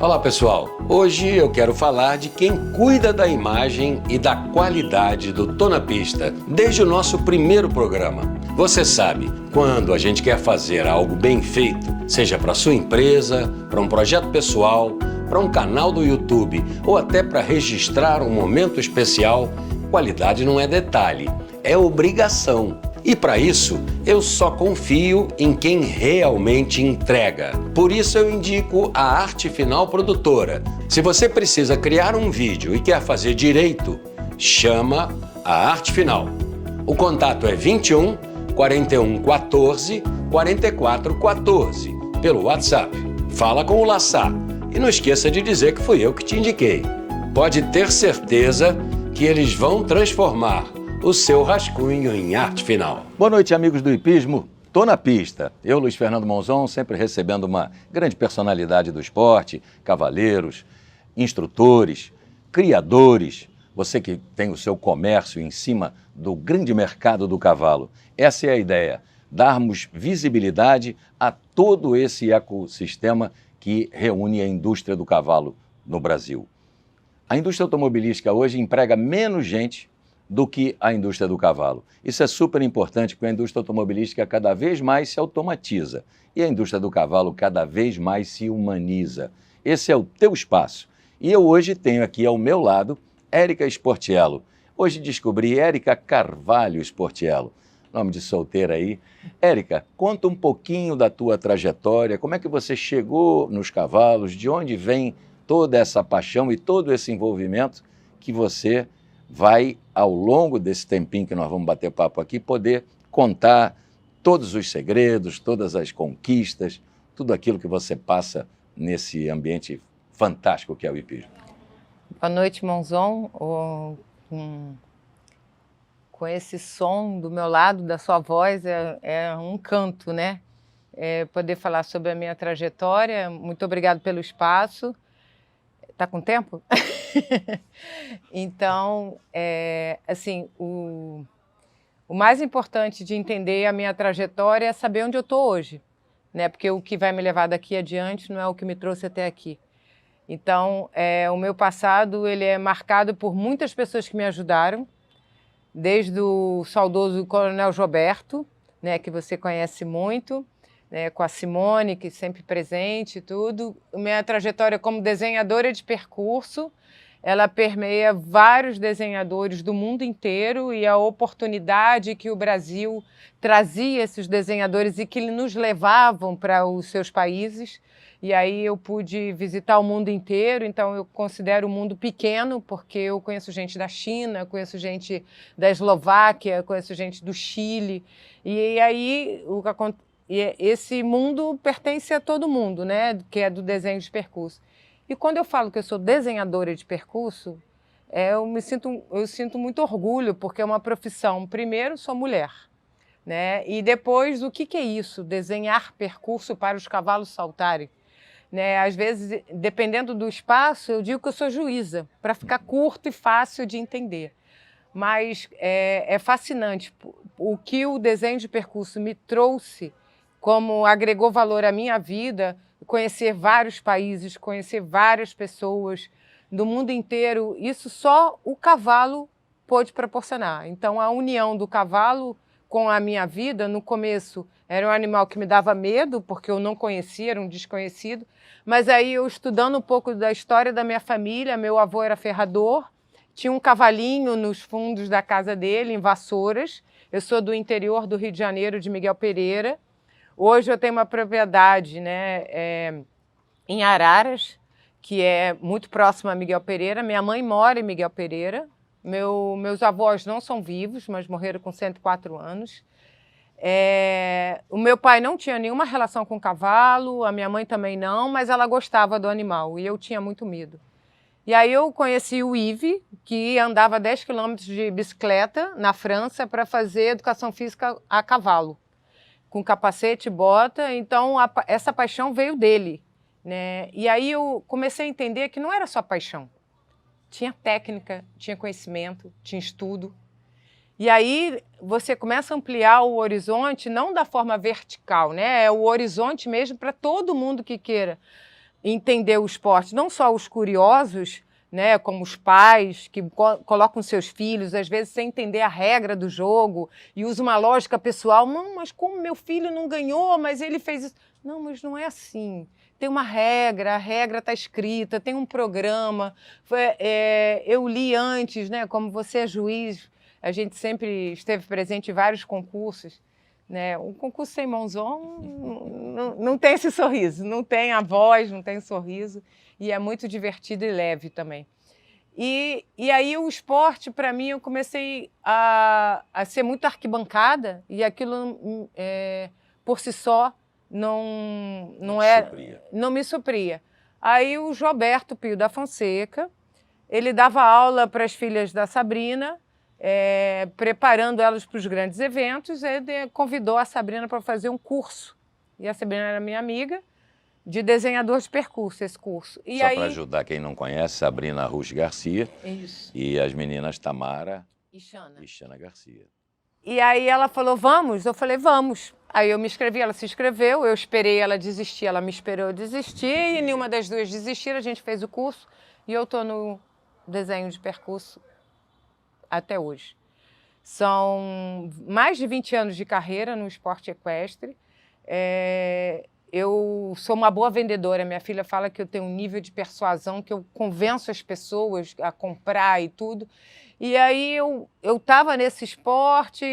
Olá pessoal, hoje eu quero falar de quem cuida da imagem e da qualidade do Tô na Pista, desde o nosso primeiro programa. Você sabe, quando a gente quer fazer algo bem feito, seja para sua empresa, para um projeto pessoal, para um canal do YouTube ou até para registrar um momento especial, qualidade não é detalhe, é obrigação. E para isso, eu só confio em quem realmente entrega. Por isso eu indico a Arte Final Produtora. Se você precisa criar um vídeo e quer fazer direito, chama a Arte Final. O contato é 21 41 14 44 14 pelo WhatsApp. Fala com o Lassá e não esqueça de dizer que fui eu que te indiquei. Pode ter certeza que eles vão transformar o seu rascunho em arte final. Boa noite, amigos do hipismo. Tô na pista. Eu, Luiz Fernando Monzon, sempre recebendo uma grande personalidade do esporte, cavaleiros, instrutores, criadores, você que tem o seu comércio em cima do grande mercado do cavalo. Essa é a ideia, darmos visibilidade a todo esse ecossistema que reúne a indústria do cavalo no Brasil. A indústria automobilística hoje emprega menos gente do que a indústria do cavalo. Isso é super importante porque a indústria automobilística cada vez mais se automatiza e a indústria do cavalo cada vez mais se humaniza. Esse é o teu espaço. E eu hoje tenho aqui ao meu lado Érica Sportiello. Hoje descobri Érica Carvalho Sportiello, nome de solteira aí. Érica, conta um pouquinho da tua trajetória, como é que você chegou nos cavalos, de onde vem toda essa paixão e todo esse envolvimento que você vai, ao longo desse tempinho que nós vamos bater papo aqui, poder contar todos os segredos, todas as conquistas, tudo aquilo que você passa nesse ambiente fantástico que é o hipismo. Boa noite, Monzon. Com esse som do meu lado, da sua voz, é um canto, né? Poder falar sobre a minha trajetória. Muito obrigado pelo espaço. Tá com tempo? Então, assim, o mais importante de entender a minha trajetória é saber onde eu estou hoje, né? Porque o que vai me levar daqui adiante não é o que me trouxe até aqui. Então, o meu passado ele é marcado por muitas pessoas que me ajudaram, desde o saudoso Coronel Gilberto, né, que você conhece muito, né, com a Simone, que sempre presente e tudo. Minha trajetória como desenhadora de percurso, ela permeia vários desenhadores do mundo inteiro e a oportunidade que o Brasil trazia esses desenhadores e que nos levavam para os seus países. E aí eu pude visitar o mundo inteiro, então eu considero o mundo pequeno, porque eu conheço gente da China, conheço gente da Eslováquia, conheço gente do Chile. E aí esse mundo pertence a todo mundo, né? Que é do desenho de percurso. E quando eu falo que eu sou desenhadora de percurso, eu sinto muito orgulho, porque é uma profissão. Primeiro, sou mulher, né? E depois, o que é isso? Desenhar percurso para os cavalos saltarem. Né? Às vezes, dependendo do espaço, eu digo que eu sou juíza, para ficar curto e fácil de entender. Mas é fascinante o que o desenho de percurso me trouxe, como agregou valor à minha vida, conhecer vários países, conhecer várias pessoas do mundo inteiro. Isso só o cavalo pôde proporcionar. Então, a união do cavalo com a minha vida, no começo, era um animal que me dava medo, porque eu não conhecia, era um desconhecido. Mas aí, eu estudando um pouco da história da minha família, meu avô era ferrador, tinha um cavalinho nos fundos da casa dele, em Vassouras. Eu sou do interior do Rio de Janeiro, de Miguel Pereira. Hoje eu tenho uma propriedade, né, em Araras, que é muito próxima a Miguel Pereira. Minha mãe mora em Miguel Pereira. Meus avós não são vivos, mas morreram com 104 anos. O meu pai não tinha nenhuma relação com cavalo, a minha mãe também não, mas ela gostava do animal e eu tinha muito medo. E aí eu conheci o Yves, que andava 10 quilômetros de bicicleta na França para fazer educação física a cavalo, com capacete e bota. Então essa paixão veio dele, né? E aí eu comecei a entender que não era só paixão. Tinha técnica, tinha conhecimento, tinha estudo. E aí você começa a ampliar o horizonte, não da forma vertical, né? É o horizonte mesmo para todo mundo que queira entender o esporte, não só os curiosos, né, como os pais que colocam seus filhos, às vezes sem entender a regra do jogo e usam uma lógica pessoal. Não, mas como meu filho não ganhou, mas ele fez isso. Não, mas não é assim. Tem uma regra, a regra está escrita, tem um programa. Eu li antes, né, como você é juiz, a gente sempre esteve presente em vários concursos. Né? Um concurso sem Monzon não tem esse sorriso, não tem a voz, não tem o sorriso, e é muito divertido e leve também. E aí o esporte, para mim, eu comecei a ser muito arquibancada, e aquilo, por si só, não me supria. Aí o Gilberto Pio da Fonseca, ele dava aula para as filhas da Sabrina, preparando elas para os grandes eventos, ele convidou a Sabrina para fazer um curso. E a Sabrina era minha amiga, de desenhador de percurso, esse curso. E só para ajudar quem não conhece, Sabrina Rush Garcia. Isso. E as meninas Tamara e Xana Garcia. E aí ela falou, vamos? Eu falei, vamos. Aí eu me inscrevi, ela se inscreveu, eu esperei ela desistir, ela me esperou eu desistir, e nenhuma das duas desistir, a gente fez o curso, e eu estou no desenho de percurso até hoje. São mais de 20 anos de carreira no esporte equestre. Eu sou uma boa vendedora. Minha filha fala que eu tenho um nível de persuasão, que eu convenço as pessoas a comprar e tudo. E aí eu estava nesse esporte,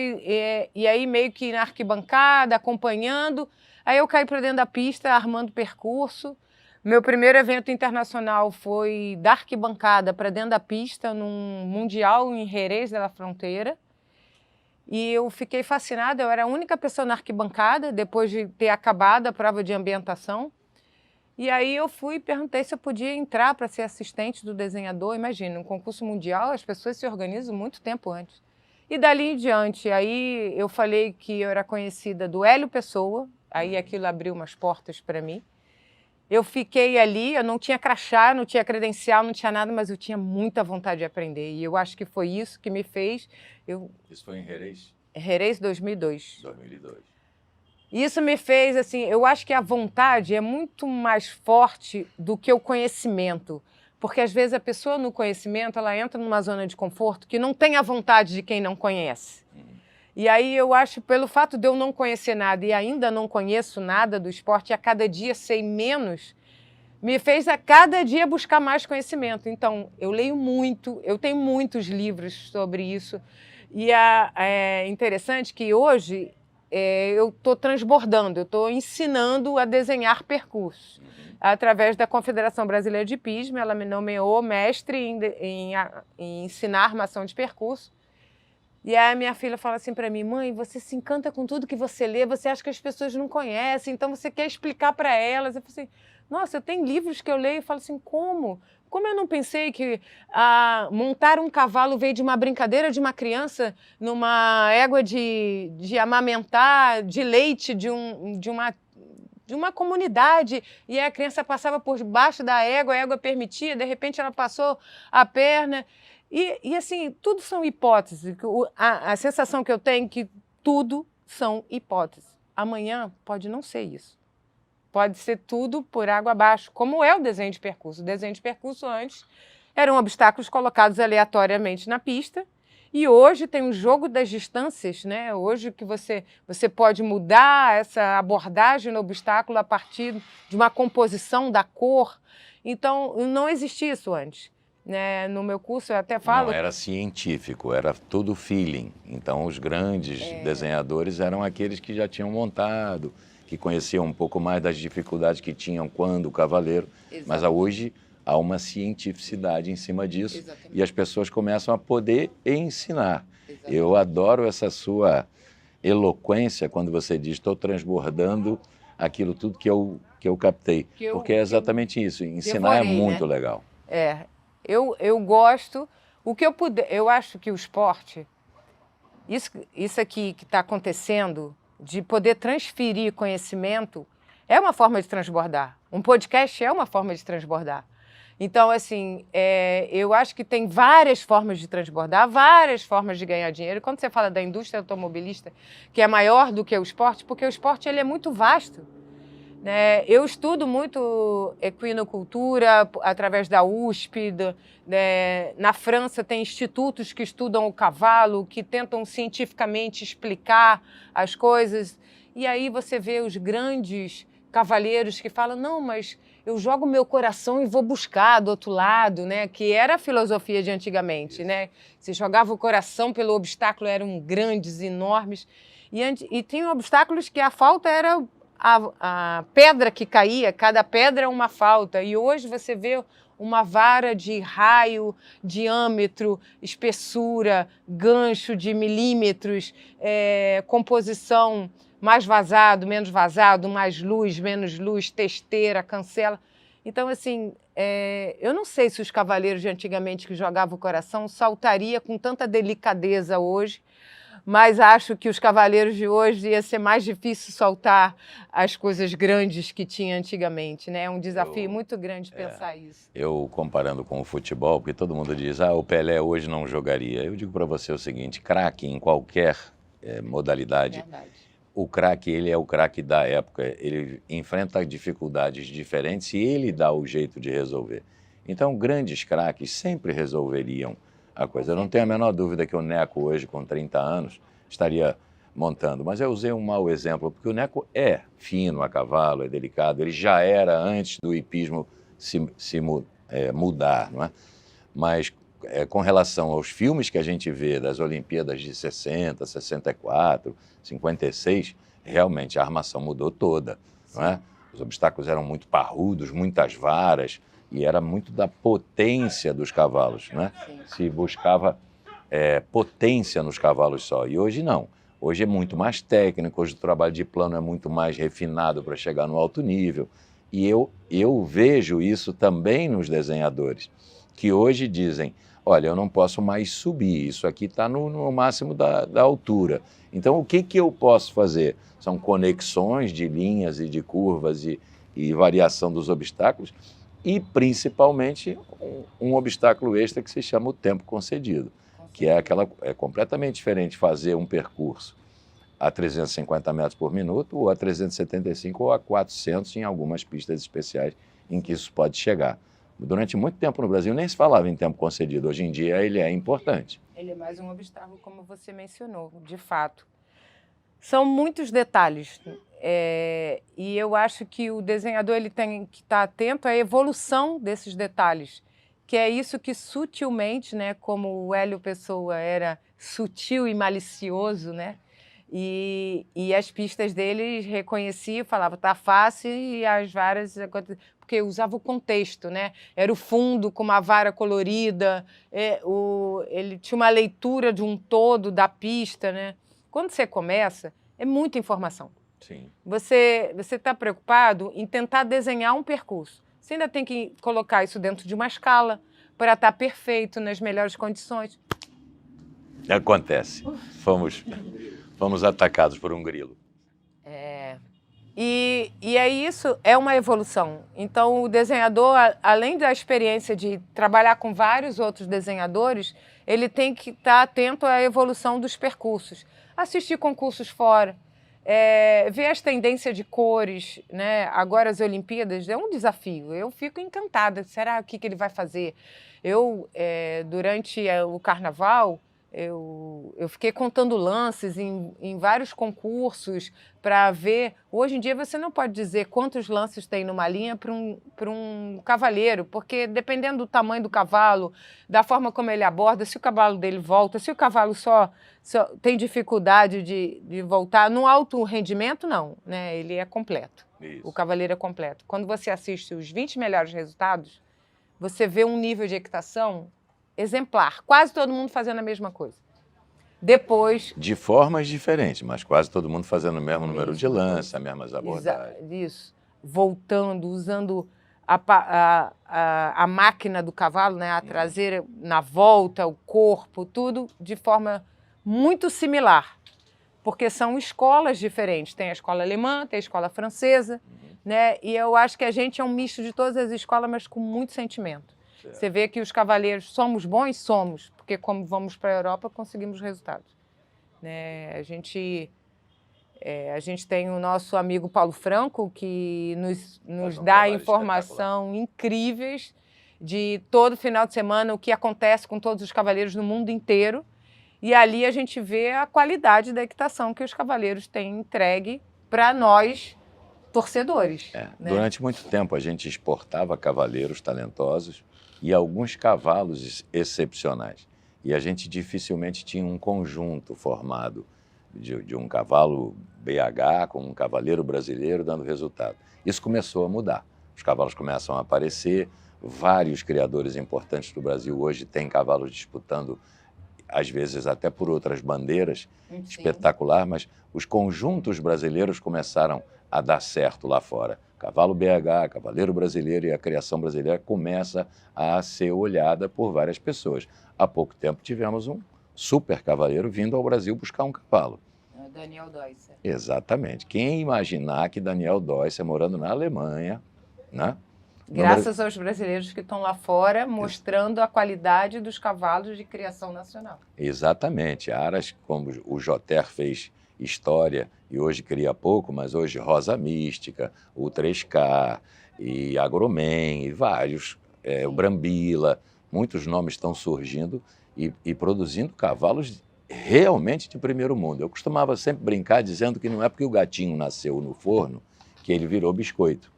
e aí meio que na arquibancada, acompanhando. Aí eu caí para dentro da pista, armando percurso. Meu primeiro evento internacional foi da arquibancada para dentro da pista, num mundial em Jerez de la Frontera. E eu fiquei fascinada, eu era a única pessoa na arquibancada, depois de ter acabado a prova de ambientação. E aí eu fui e perguntei se eu podia entrar para ser assistente do desenhador. Imagina, um concurso mundial, as pessoas se organizam muito tempo antes. E dali em diante, aí eu falei que eu era conhecida do Hélio Pessoa, aí aquilo abriu umas portas para mim. Eu fiquei ali, eu não tinha crachá, não tinha credencial, não tinha nada, mas eu tinha muita vontade de aprender. E eu acho que foi isso que me fez... Isso foi em Jerez? Jerez 2002. 2002. Isso me fez, assim, eu acho que a vontade é muito mais forte do que o conhecimento. Porque, às vezes, a pessoa no conhecimento, ela entra numa zona de conforto que não tem a vontade de quem não conhece. E aí eu acho, pelo fato de eu não conhecer nada e ainda não conheço nada do esporte, e a cada dia sei menos, me fez a cada dia buscar mais conhecimento. Então, eu leio muito, eu tenho muitos livros sobre isso. E é interessante que hoje eu estou transbordando, eu estou ensinando a desenhar percursos. Através da Confederação Brasileira de Hipismo, ela me nomeou mestre em ensinar armação de percurso. E aí a minha filha fala assim para mim, mãe, você se encanta com tudo que você lê, você acha que as pessoas não conhecem, então você quer explicar para elas. Eu falei assim, nossa, eu tenho livros que eu leio e falo assim, como? Como eu não pensei que montar um cavalo veio de uma brincadeira de uma criança numa égua de amamentar, de leite de uma comunidade, e aí a criança passava por debaixo da égua, a égua permitia, de repente ela passou a perna... E assim, tudo são hipóteses. A sensação que eu tenho é que tudo são hipóteses. Amanhã pode não ser isso. Pode ser tudo por água abaixo, como é o desenho de percurso. O desenho de percurso antes eram obstáculos colocados aleatoriamente na pista, e hoje tem um jogo das distâncias, né? Hoje que você pode mudar essa abordagem no obstáculo a partir de uma composição da cor. Então, não existia isso antes. Né? No meu curso eu até falo... Não, era científico, era tudo feeling. Então os grandes desenhadores eram aqueles que já tinham montado, que conheciam um pouco mais das dificuldades que tinham quando o cavaleiro. Exatamente. Mas hoje há uma cientificidade em cima disso. Exatamente. E as pessoas começam a poder ensinar. Exatamente. Eu adoro essa sua eloquência quando você diz estou transbordando aquilo tudo que eu captei. Porque é exatamente isso, ensinar devorei, é muito legal. Eu gosto, o que eu puder, eu acho que o esporte, isso aqui que está acontecendo, de poder transferir conhecimento, é uma forma de transbordar. Um podcast é uma forma de transbordar. Então, assim, eu acho que tem várias formas de transbordar, várias formas de ganhar dinheiro. E quando você fala da indústria automobilista, que é maior do que o esporte, porque o esporte ele é muito vasto. né? Eu estudo muito equinocultura através da USP. Né? Na França tem institutos que estudam o cavalo, que tentam cientificamente explicar as coisas. E aí você vê os grandes cavalheiros que falam, não, mas eu jogo meu coração e vou buscar do outro lado, né? Que era a filosofia de antigamente, né? Você jogava o coração pelo obstáculo, eram grandes, enormes. E tinha obstáculos que a falta era a pedra que caía, cada pedra é uma falta. E hoje você vê uma vara de raio, diâmetro, espessura, gancho de milímetros, composição mais vazado, menos vazado, mais luz, menos luz, testeira, cancela. Então, assim, eu não sei se os cavaleiros de antigamente que jogavam o coração saltaria com tanta delicadeza hoje, mas acho que os cavaleiros de hoje ia ser mais difícil soltar as coisas grandes que tinha antigamente, né? É um desafio muito grande pensar isso. Eu comparando com o futebol, porque todo mundo diz, o Pelé hoje não jogaria. Eu digo para você o seguinte, craque em qualquer modalidade, o craque, ele é o craque da época, ele enfrenta dificuldades diferentes e ele dá o jeito de resolver. Então, grandes craques sempre resolveriam a coisa. Eu não tenho a menor dúvida que o Neco hoje, com 30 anos, estaria montando. Mas eu usei um mau exemplo, porque o Neco é fino a cavalo, é delicado. Ele já era antes do hipismo mudar, não é? Mas com relação aos filmes que a gente vê das Olimpíadas de 60, 64, 56, realmente a armação mudou toda, não é? Os obstáculos eram muito parrudos, muitas varas, e era muito da potência dos cavalos, né? Se buscava potência nos cavalos só, e hoje não. Hoje é muito mais técnico, hoje o trabalho de plano é muito mais refinado para chegar no alto nível. E eu vejo isso também nos desenhadores, que hoje dizem, olha, eu não posso mais subir, isso aqui está no máximo da altura. Então, o que eu posso fazer? São conexões de linhas e de curvas e variação dos obstáculos, e principalmente um obstáculo extra que se chama o tempo concedido, que é completamente diferente fazer um percurso a 350 metros por minuto ou a 375 ou a 400 em algumas pistas especiais em que isso pode chegar. Durante muito tempo no Brasil nem se falava em tempo concedido, hoje em dia ele é importante. Ele é mais um obstáculo, como você mencionou, de fato. São muitos detalhes. E eu acho que o desenhador ele tem que estar atento à evolução desses detalhes, que é isso que sutilmente, né, como o Hélio Pessoa era sutil e malicioso, né, e as pistas dele reconhecia, falava, tá fácil, e as varas, porque usava o contexto, né, era o fundo com uma vara colorida, ele tinha uma leitura de um todo da pista, né. Quando você começa, é muita informação. Sim. Você está preocupado em tentar desenhar um percurso. Você ainda tem que colocar isso dentro de uma escala para estar perfeito, nas melhores condições. Acontece. Fomos atacados por um grilo. E aí isso é uma evolução. Então, o desenhador, além da experiência de trabalhar com vários outros desenhadores, ele tem que estar atento à evolução dos percursos. Assistir concursos fora, ver as tendências de cores, né? Agora as Olimpíadas é um desafio. Eu fico encantada. Será o que ele vai fazer? Durante o Carnaval, eu fiquei contando lances em vários concursos para ver. Hoje em dia você não pode dizer quantos lances tem numa linha para um cavaleiro, porque dependendo do tamanho do cavalo, da forma como ele aborda, se o cavalo dele volta, se o cavalo só tem dificuldade de voltar, no alto rendimento não, né? Ele é completo. Isso. O cavaleiro é completo. Quando você assiste os 20 melhores resultados, você vê um nível de equitação exemplar, quase todo mundo fazendo a mesma coisa. Depois... De formas diferentes, mas quase todo mundo fazendo o mesmo número de lances, as mesmas abordagens. Isso. Voltando, usando a máquina do cavalo, né, a traseira na volta, o corpo, tudo de forma muito similar. Porque são escolas diferentes. Tem a escola alemã, tem a escola francesa, né? E eu acho que a gente é um misto de todas as escolas, mas com muito sentimento. Certo. Você vê que os cavaleiros somos bons? Somos, porque como vamos para a Europa, conseguimos resultados. Né? A gente A gente tem o nosso amigo Paulo Franco, que nos um dá trabalho informação incríveis de todo final de semana, o que acontece com todos os cavaleiros no mundo inteiro. E ali a gente vê a qualidade da equitação que os cavaleiros têm entregue para nós, torcedores. Né? Durante muito tempo a gente exportava cavaleiros talentosos e alguns cavalos excepcionais. E a gente dificilmente tinha um conjunto formado de um cavalo BH com um cavaleiro brasileiro dando resultado. Isso começou a mudar. Os cavalos começam a aparecer, vários criadores importantes do Brasil hoje têm cavalos disputando, às vezes até por outras bandeiras, espetacular, mas os conjuntos brasileiros começaram a dar certo lá fora. Cavalo BH, cavaleiro brasileiro, e a criação brasileira começa a ser olhada por várias pessoas. Há pouco tempo tivemos um super cavaleiro vindo ao Brasil buscar um cavalo. Daniel Deusser. Exatamente. Quem imaginar que Daniel Deusser, morando na Alemanha, né? Graças aos brasileiros que estão lá fora, mostrando a qualidade dos cavalos de criação nacional. Exatamente. Aras, como o Joter fez história e hoje cria pouco, mas hoje Rosa Mística, o 3K e Agromen e vários, o Brambila, muitos nomes estão surgindo e produzindo cavalos realmente de primeiro mundo. Eu costumava sempre brincar dizendo que não é porque o gatinho nasceu no forno que ele virou biscoito.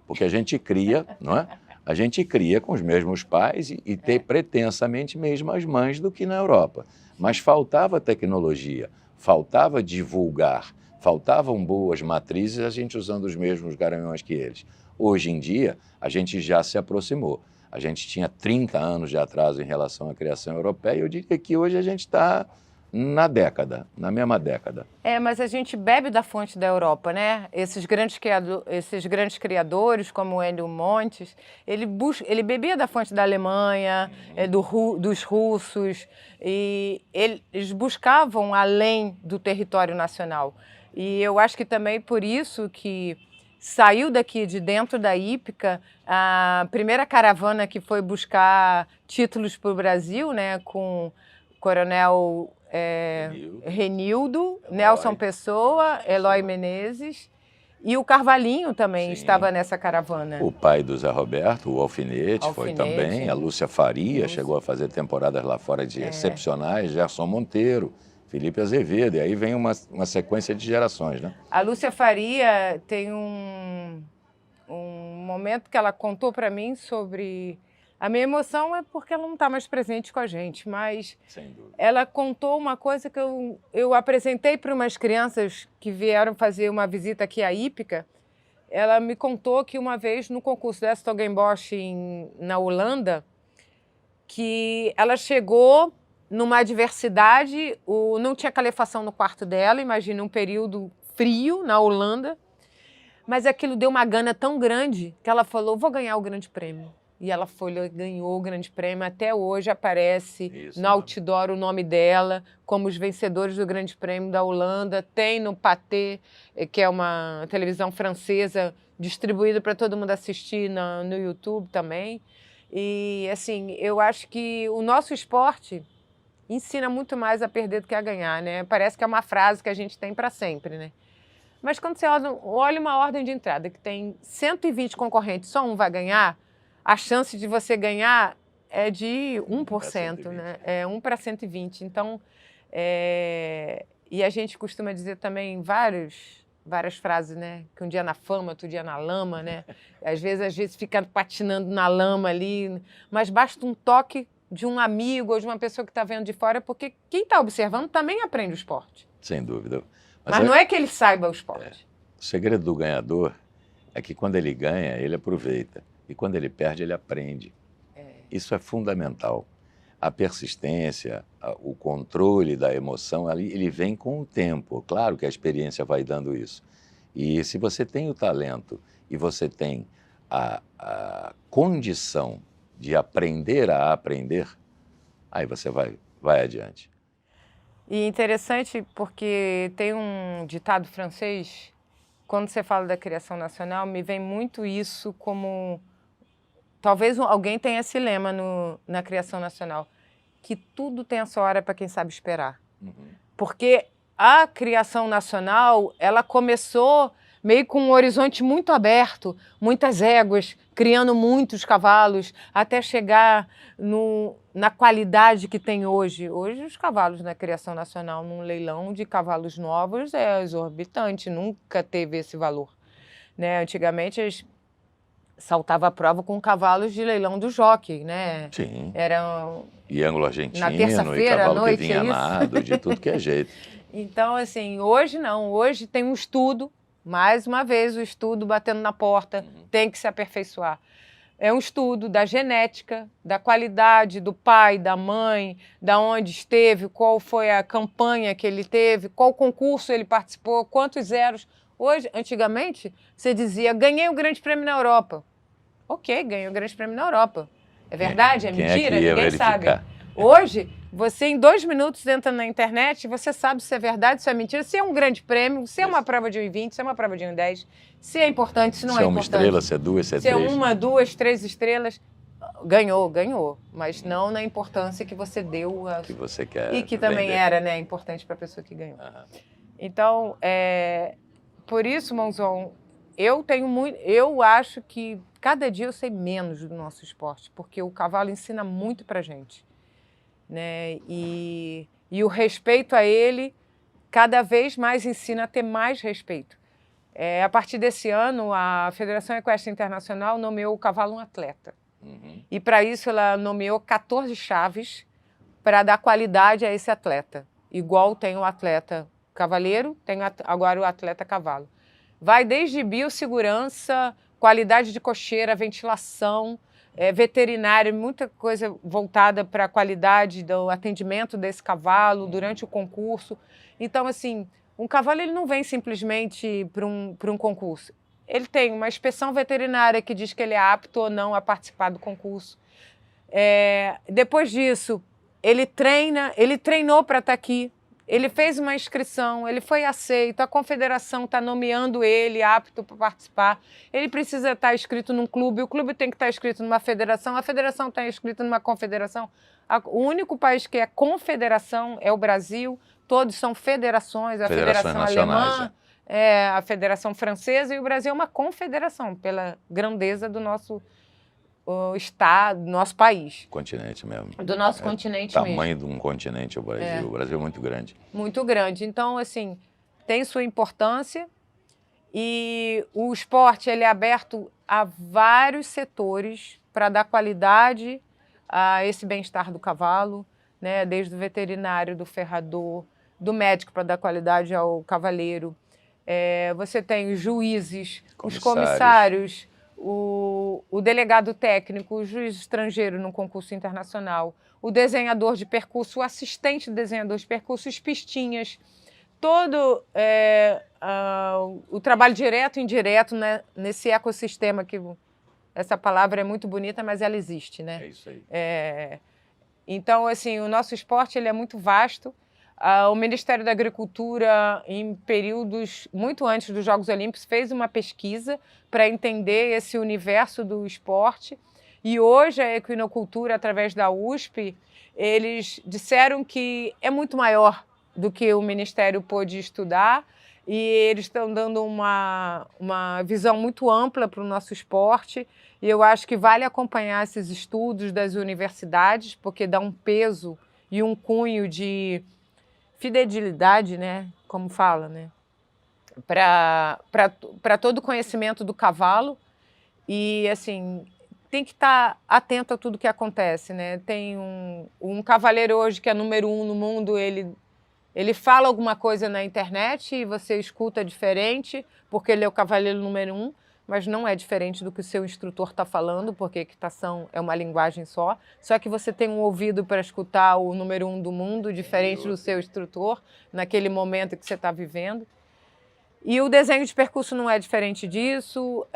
Porque a gente cria, não é? A gente cria com os mesmos pais e tem pretensamente mesmas mães do que na Europa. Mas faltava tecnologia, faltava divulgar, faltavam boas matrizes, a gente usando os mesmos garanhões que eles. Hoje em dia, a gente já se aproximou. A gente tinha 30 anos de atraso em relação à criação europeia e eu diria que hoje a gente está na mesma década. Mas a gente bebe da fonte da Europa, né? Esses grandes criadores, como o Hélio Montes, ele bebia da fonte da Alemanha, dos russos, e eles buscavam além do território nacional. E eu acho que também por isso que saiu daqui de dentro da hípica a primeira caravana que foi buscar títulos para o Brasil, né? Com o coronel Renildo, Nelson Pessoa, Eloy Menezes e o Carvalhinho também estava nessa caravana. O pai do Zé Roberto, o Alfinete, foi também, a Lúcia Faria chegou a fazer temporadas lá fora de excepcionais, Gerson Monteiro, Felipe Azevedo, e aí vem uma sequência de gerações, né? A Lúcia Faria tem um momento que ela contou para mim sobre... A minha emoção é porque ela não está mais presente com a gente, mas ela contou uma coisa que eu apresentei para umas crianças que vieram fazer uma visita aqui à hípica. Ela me contou que uma vez no concurso da Hertogenbosch na Holanda, que ela chegou numa adversidade, não tinha calefação no quarto dela, imagina um período frio na Holanda, mas aquilo deu uma gana tão grande que ela falou, vou ganhar o grande prêmio. E ela foi e ganhou o grande prêmio. Até hoje aparece no outdoor o nome dela como os vencedores do grande prêmio da Holanda. Tem no Pathé, que é uma televisão francesa distribuída para todo mundo assistir no YouTube também. E, assim, eu acho que o nosso esporte ensina muito mais a perder do que a ganhar, né? Parece que é uma frase que a gente tem para sempre, né? Mas quando você olha uma ordem de entrada que tem 120 concorrentes, só um vai ganhar, a chance de você ganhar é de 1%, né? É 1 para 120. Então, e a gente costuma dizer também várias frases, né? Que um dia na fama, outro dia na lama, né? Às vezes fica patinando na lama ali, mas basta um toque de um amigo ou de uma pessoa que está vendo de fora, porque quem está observando também aprende o esporte. Sem dúvida. Mas não é que ele saiba o esporte. O segredo do ganhador é que quando ele ganha, ele aproveita. E quando ele perde, ele aprende. Isso é fundamental. A persistência, o controle da emoção, ele vem com o tempo. Claro que a experiência vai dando isso. E se você tem o talento e você tem a condição de aprender a aprender, aí você vai adiante. E interessante porque tem um ditado francês, quando você fala da criação nacional, me vem muito isso como... Talvez alguém tenha esse lema na criação nacional, que tudo tem a sua hora para quem sabe esperar. Porque a criação nacional, ela começou meio com um horizonte muito aberto, muitas éguas, criando muitos cavalos, até chegar na qualidade que tem hoje. Hoje, os cavalos na criação nacional, num leilão de cavalos novos, é exorbitante, nunca teve esse valor. Né? Antigamente, eles saltavam a prova com cavalos de leilão do jockey, né? Sim. Eram... E ângulo-argentino, na terça-feira, e cavalo à noite, que vinha nado, de tudo que é jeito. Então, assim, hoje não. Hoje tem um estudo, mais uma vez o estudo batendo na porta, tem que se aperfeiçoar. É um estudo da genética, da qualidade do pai, da mãe, da onde esteve, qual foi a campanha que ele teve, qual concurso ele participou, quantos zeros. Hoje, antigamente, você dizia, ganhei o Grande Prêmio na Europa. Ok, ganhei o Grande Prêmio na Europa. É verdade? É mentira? Ninguém sabe. Hoje, você em 2 minutos entra na internet, você sabe se é verdade, se é mentira, se é um grande prêmio, se é uma prova de 1,20, se é uma prova de 1,10, se é importante, se não é importante. Se é uma estrela, se é duas, se é três. Se é 1, 2, 3 estrelas, ganhou. Mas não na importância que você deu. Que você quer e que também vender. era, né, importante para a pessoa que ganhou. Então, por isso, Monzon, eu acho que cada dia eu sei menos do nosso esporte, porque o cavalo ensina muito para gente. Né? E o respeito a ele cada vez mais ensina a ter mais respeito. A partir desse ano, a Federação Equestre Internacional nomeou o cavalo um atleta. E para isso ela nomeou 14 chaves para dar qualidade a esse atleta. Igual tem o atleta cavaleiro, tem agora o atleta cavalo. Vai desde biossegurança, qualidade de cocheira, ventilação, veterinário, muita coisa voltada para a qualidade do atendimento desse cavalo durante o concurso. Então, assim, um cavalo ele não vem simplesmente para um concurso. Ele tem uma inspeção veterinária que diz que ele é apto ou não a participar do concurso. Depois disso, ele treinou para estar aqui. Ele fez uma inscrição, ele foi aceito, a confederação está nomeando ele apto para participar. Ele precisa estar inscrito num clube, o clube tem que estar inscrito numa federação, a federação está inscrita numa confederação. O único país que é confederação é o Brasil, todos são federações, a Federação Alemã, a Federação Francesa, e o Brasil é uma confederação, pela grandeza do nosso estado, do nosso país. Continente mesmo. Do nosso continente mesmo. O tamanho de um continente é o Brasil. O Brasil é muito grande. Muito grande. Então, assim, tem sua importância e o esporte ele é aberto a vários setores para dar qualidade a esse bem-estar do cavalo, né? Desde o veterinário, do ferrador, do médico para dar qualidade ao cavaleiro. Você tem os juízes, os comissários, o delegado técnico, o juiz estrangeiro no concurso internacional, o desenhador de percurso, o assistente desenhador de percurso, os pistinhas, todo o trabalho direto e indireto, né, nesse ecossistema, que essa palavra é muito bonita, mas ela existe. Né? É isso aí. Então, assim, o nosso esporte ele é muito vasto. O Ministério da Agricultura, em períodos muito antes dos Jogos Olímpicos, fez uma pesquisa para entender esse universo do esporte. E hoje a equinocultura, através da USP, eles disseram que é muito maior do que o Ministério pôde estudar e eles estão dando uma visão muito ampla para o nosso esporte. E eu acho que vale acompanhar esses estudos das universidades, porque dá um peso e um cunho de fidelidade, né, como fala, né, para todo o conhecimento do cavalo. E, assim, tem que estar atento a tudo que acontece, né? Tem um cavaleiro hoje que é número 1 no mundo, ele fala alguma coisa na internet e você escuta diferente, porque ele é o cavaleiro número 1, mas não é diferente do que o seu instrutor está falando, porque equitação é uma linguagem só que você tem um ouvido para escutar o número 1 do mundo, diferente do seu instrutor, naquele momento que você está vivendo. E o desenho de percurso não é diferente disso,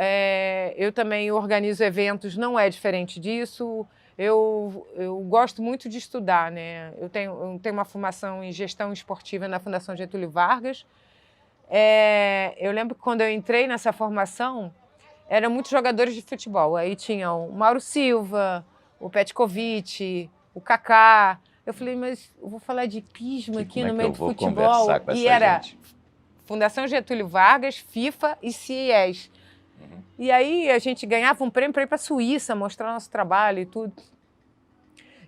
eu também organizo eventos, não é diferente disso. Eu gosto muito de estudar, né? Eu tenho uma formação em gestão esportiva na Fundação Getúlio Vargas. Eu lembro que quando eu entrei nessa formação, eram muitos jogadores de futebol. Aí tinham o Mauro Silva, o Petkovic, o Kaká, Eu falei, mas eu vou falar de hipismo aqui Como é no que meio eu do vou futebol. conversar com E essa era gente? Fundação Getúlio Vargas, FIFA e CIES. E aí a gente ganhava um prêmio para ir para a Suíça, mostrar nosso trabalho e tudo.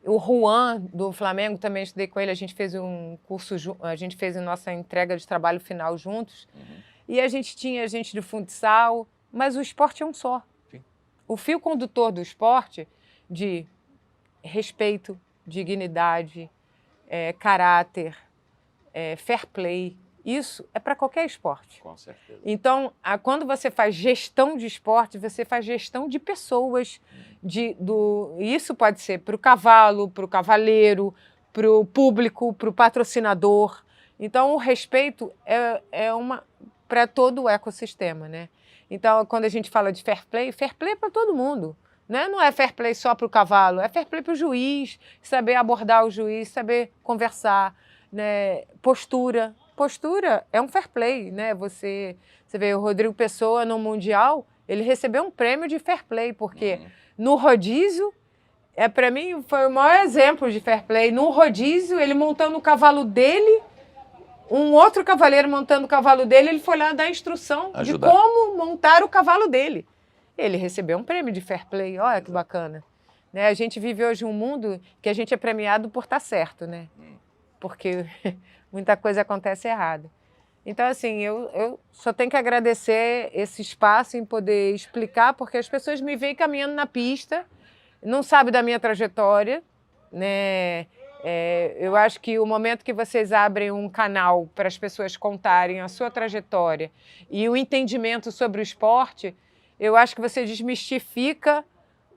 O Juan, do Flamengo, também estudei com ele, a gente fez um curso, a gente fez a nossa entrega de trabalho final juntos. E a gente tinha gente de futsal, mas o esporte é um só. Sim. O fio condutor do esporte de respeito, dignidade, caráter, fair play, isso é para qualquer esporte. Com certeza. Então, quando você faz gestão de esporte, você faz gestão de pessoas. Isso pode ser para o cavalo, para o cavaleiro, para o público, para o patrocinador. Então, o respeito é para todo o ecossistema, né? Então, quando a gente fala de fair play é para todo mundo. Né? Não é fair play só para o cavalo, é fair play para o juiz, saber abordar o juiz, saber conversar, né? Postura é um fair play, né? Você vê o Rodrigo Pessoa no Mundial, ele recebeu um prêmio de fair play, porque no rodízio, para mim, foi o maior exemplo de fair play. No rodízio, ele montando o cavalo dele, um outro cavaleiro montando o cavalo dele, ele foi lá dar instrução Ajudar. de como montar o cavalo dele. Ele recebeu um prêmio de fair play, olha que bacana. Né? A gente vive hoje um mundo que a gente é premiado por estar certo, né? Porque muita coisa acontece errada. Então, assim, eu só tenho que agradecer esse espaço em poder explicar, porque as pessoas me veem caminhando na pista, não sabem da minha trajetória, né? Eu acho que o momento que vocês abrem um canal para as pessoas contarem a sua trajetória e o entendimento sobre o esporte, eu acho que você desmistifica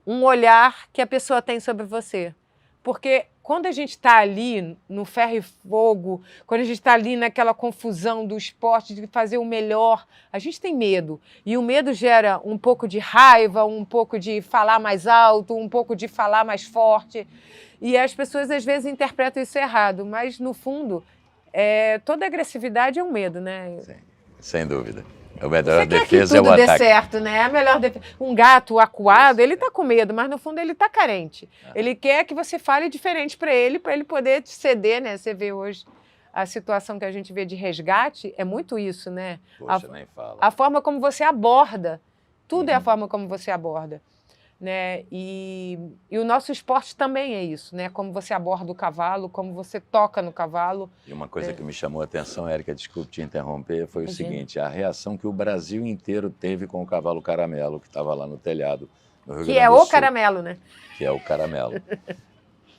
um olhar que a pessoa tem sobre você. Porque quando a gente está ali no ferro e fogo, quando a gente está ali naquela confusão do esporte, de fazer o melhor, a gente tem medo. E o medo gera um pouco de raiva, um pouco de falar mais alto, um pouco de falar mais forte. E as pessoas, às vezes, interpretam isso errado. Mas, no fundo, toda agressividade é um medo, né? Sim, sem dúvida. A melhor Você quer defesa que é o tudo dê ataque. certo, né? A melhor Um gato acuado, ele tá com medo, mas no fundo ele tá carente. Ele quer que você fale diferente para ele poder te ceder, né? Você vê hoje a situação que a gente vê de resgate, é muito isso, né? Poxa, nem fala. A forma como você aborda, tudo é a forma como você aborda. Né? E o nosso esporte também é isso, né? Como você aborda o cavalo, como você toca no cavalo. E uma coisa que me chamou a atenção, Érica, desculpe te interromper, foi o seguinte, a reação que o Brasil inteiro teve com o cavalo Caramelo, que estava lá no telhado, no Rio Que Grande é do o Sul. caramelo, né? Que é o Caramelo.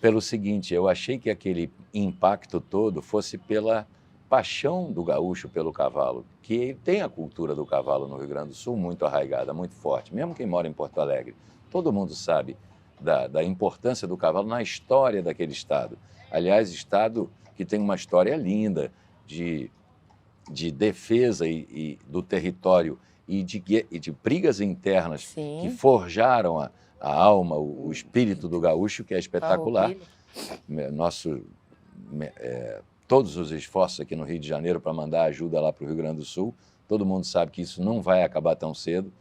Pelo seguinte, eu achei que aquele impacto todo fosse pela paixão do gaúcho pelo cavalo, que tem a cultura do cavalo no Rio Grande do Sul muito arraigada, muito forte, mesmo quem mora em Porto Alegre. Todo mundo sabe da importância do cavalo na história daquele estado. Aliás, estado que tem uma história linda de defesa do território e de brigas internas Sim. que forjaram a alma, o espírito do gaúcho, que é espetacular. Todos os esforços aqui no Rio de Janeiro para mandar ajuda lá para o Rio Grande do Sul, todo mundo sabe que isso não vai acabar tão cedo,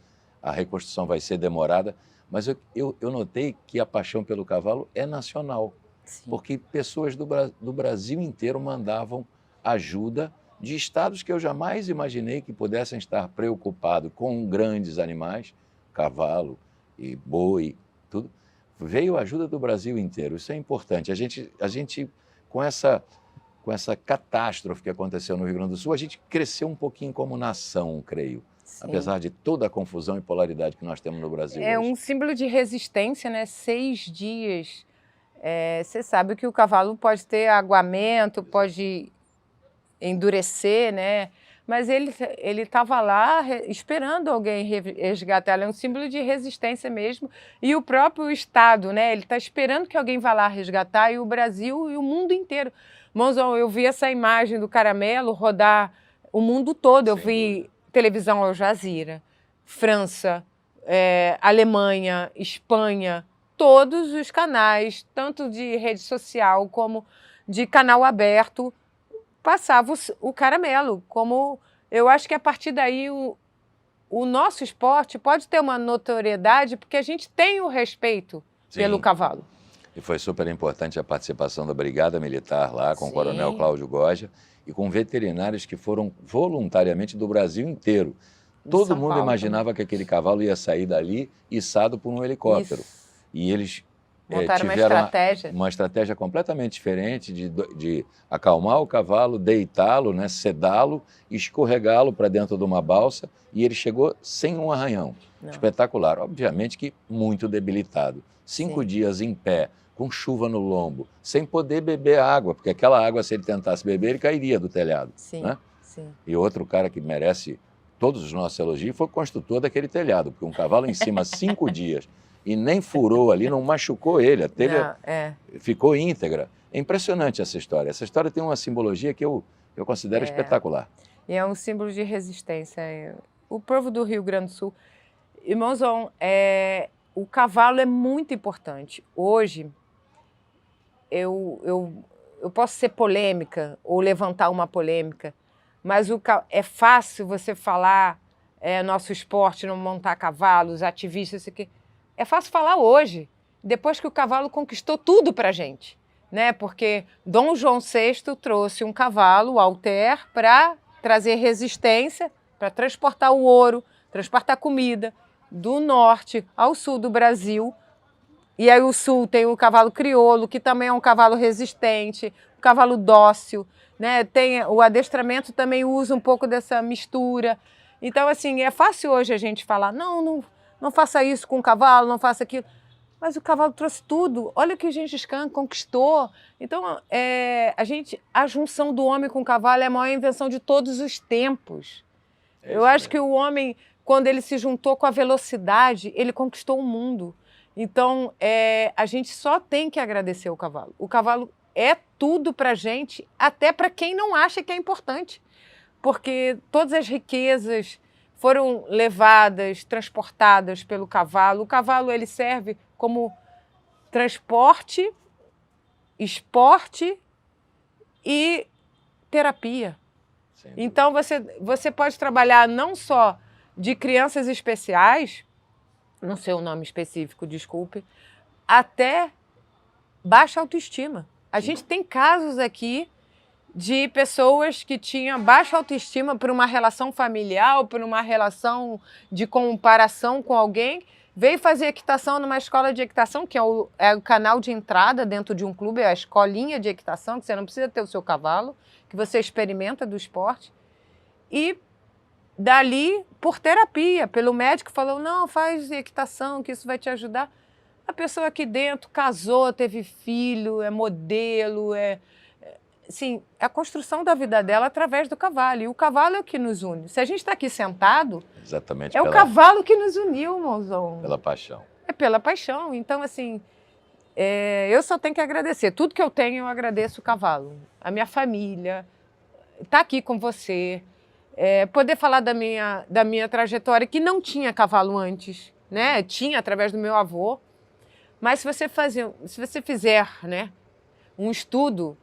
a reconstrução vai ser demorada. Mas eu notei que a paixão pelo cavalo é nacional, Sim. porque pessoas do Brasil inteiro mandavam ajuda de estados que eu jamais imaginei que pudessem estar preocupados com grandes animais, cavalo e boi, tudo. Veio a ajuda do Brasil inteiro, isso é importante. A gente com essa catástrofe que aconteceu no Rio Grande do Sul, a gente cresceu um pouquinho como nação, creio. Sim. Apesar de toda a confusão e polaridade que nós temos no Brasil hoje. Um símbolo de resistência, né? 6 dias. Você sabe que o cavalo pode ter aguamento, pode endurecer, né? Mas ele estava lá esperando alguém resgatar. É um símbolo de resistência mesmo. E o próprio Estado, né? Ele está esperando que alguém vá lá resgatar, e o Brasil e o mundo inteiro. Monzon, eu vi essa imagem do caramelo rodar o mundo todo. Eu vi televisão Al Jazeera, França, Alemanha, Espanha, todos os canais, tanto de rede social como de canal aberto, passava o caramelo. Como eu acho que a partir daí o nosso esporte pode ter uma notoriedade, porque a gente tem o respeito pelo cavalo. E foi super importante a participação da Brigada Militar lá, com o Coronel Cláudio Goja, e com veterinários que foram voluntariamente do Brasil inteiro. Todo mundo imaginava que aquele cavalo ia sair dali içado por um helicóptero. Isso. E eles Montaram tiveram uma estratégia completamente diferente de acalmar o cavalo, deitá-lo, né, sedá-lo, escorregá-lo para dentro de uma balsa, e ele chegou sem um arranhão. Não. Espetacular. Obviamente que muito debilitado. 5 dias em pé, com chuva no lombo, sem poder beber água, porque aquela água, se ele tentasse beber, ele cairia do telhado. Sim, né? sim. E outro cara que merece todos os nossos elogios foi o construtor daquele telhado, porque um cavalo em cima 5 dias e nem furou ali, não machucou ele, a telha ficou íntegra. É impressionante essa história. Essa história tem uma simbologia que eu considero espetacular. E é um símbolo de resistência. O povo do Rio Grande do Sul, irmãozão, o cavalo é muito importante. Hoje, eu posso ser polêmica ou levantar uma polêmica, mas é fácil você falar nosso esporte, não montar cavalos, ativistas, isso aqui. É fácil falar hoje, depois que o cavalo conquistou tudo para a gente, né? Porque Dom João VI trouxe um cavalo, o Alter, para trazer resistência, para transportar o ouro, transportar comida do norte ao sul do Brasil. E aí o sul tem o cavalo crioulo, que também é um cavalo resistente, um cavalo dócil, né? O adestramento também usa um pouco dessa mistura. Então, assim, é fácil hoje a gente falar, não faça isso com o cavalo, não faça aquilo. Mas o cavalo trouxe tudo. Olha o que Gengis Khan conquistou. Então, a junção do homem com o cavalo é a maior invenção de todos os tempos. Eu acho que o homem, quando ele se juntou com a velocidade, ele conquistou o mundo. Então, a gente só tem que agradecer o cavalo. O cavalo é tudo para a gente, até para quem não acha que é importante. Porque todas as riquezas foram levadas, transportadas pelo cavalo. O cavalo ele serve como transporte, esporte e terapia. Então, você pode trabalhar não só de crianças especiais, não sei o nome específico, desculpe, até baixa autoestima. A gente tem casos aqui de pessoas que tinham baixa autoestima por uma relação familiar, por uma relação de comparação com alguém, veio fazer equitação numa escola de equitação, que é o canal de entrada dentro de um clube, é a escolinha de equitação, que você não precisa ter o seu cavalo, que você experimenta do esporte. E dali, por terapia, pelo médico falou, não, faz equitação, que isso vai te ajudar. A pessoa aqui dentro casou, teve filho, é modelo, Sim, a construção da vida dela através do cavalo. E o cavalo é o que nos une. Se a gente está aqui sentado, exatamente o cavalo que nos uniu, mozão. Pela paixão. É pela paixão. Então, assim, eu só tenho que agradecer. Tudo que eu tenho, eu agradeço o cavalo. A minha família, estar aqui com você, poder falar da minha trajetória, que não tinha cavalo antes, né? Tinha através do meu avô. Mas se você fizer, né, um estudo,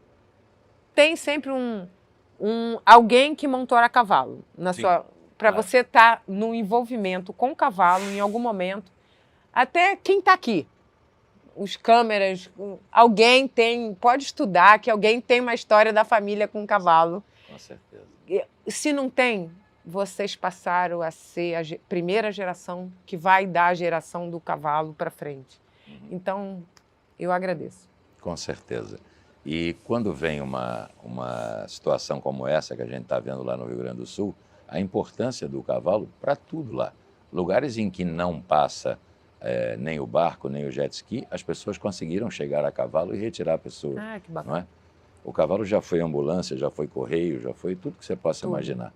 tem sempre alguém que montou a cavalo para você estar no envolvimento com o cavalo em algum momento. Até quem está aqui, os câmeras, alguém pode estudar que alguém tem uma história da família com o cavalo. Com certeza. Se não tem, vocês passaram a ser a primeira geração que vai dar a geração do cavalo para frente. Então, eu agradeço. Com certeza. E quando vem uma situação como essa que a gente está vendo lá no Rio Grande do Sul, a importância do cavalo para tudo lá. Lugares em que não passa nem o barco, nem o jet ski, as pessoas conseguiram chegar a cavalo e retirar a pessoa. Ah, que bacana. Não é? O cavalo já foi ambulância, já foi correio, já foi tudo que você possa imaginar.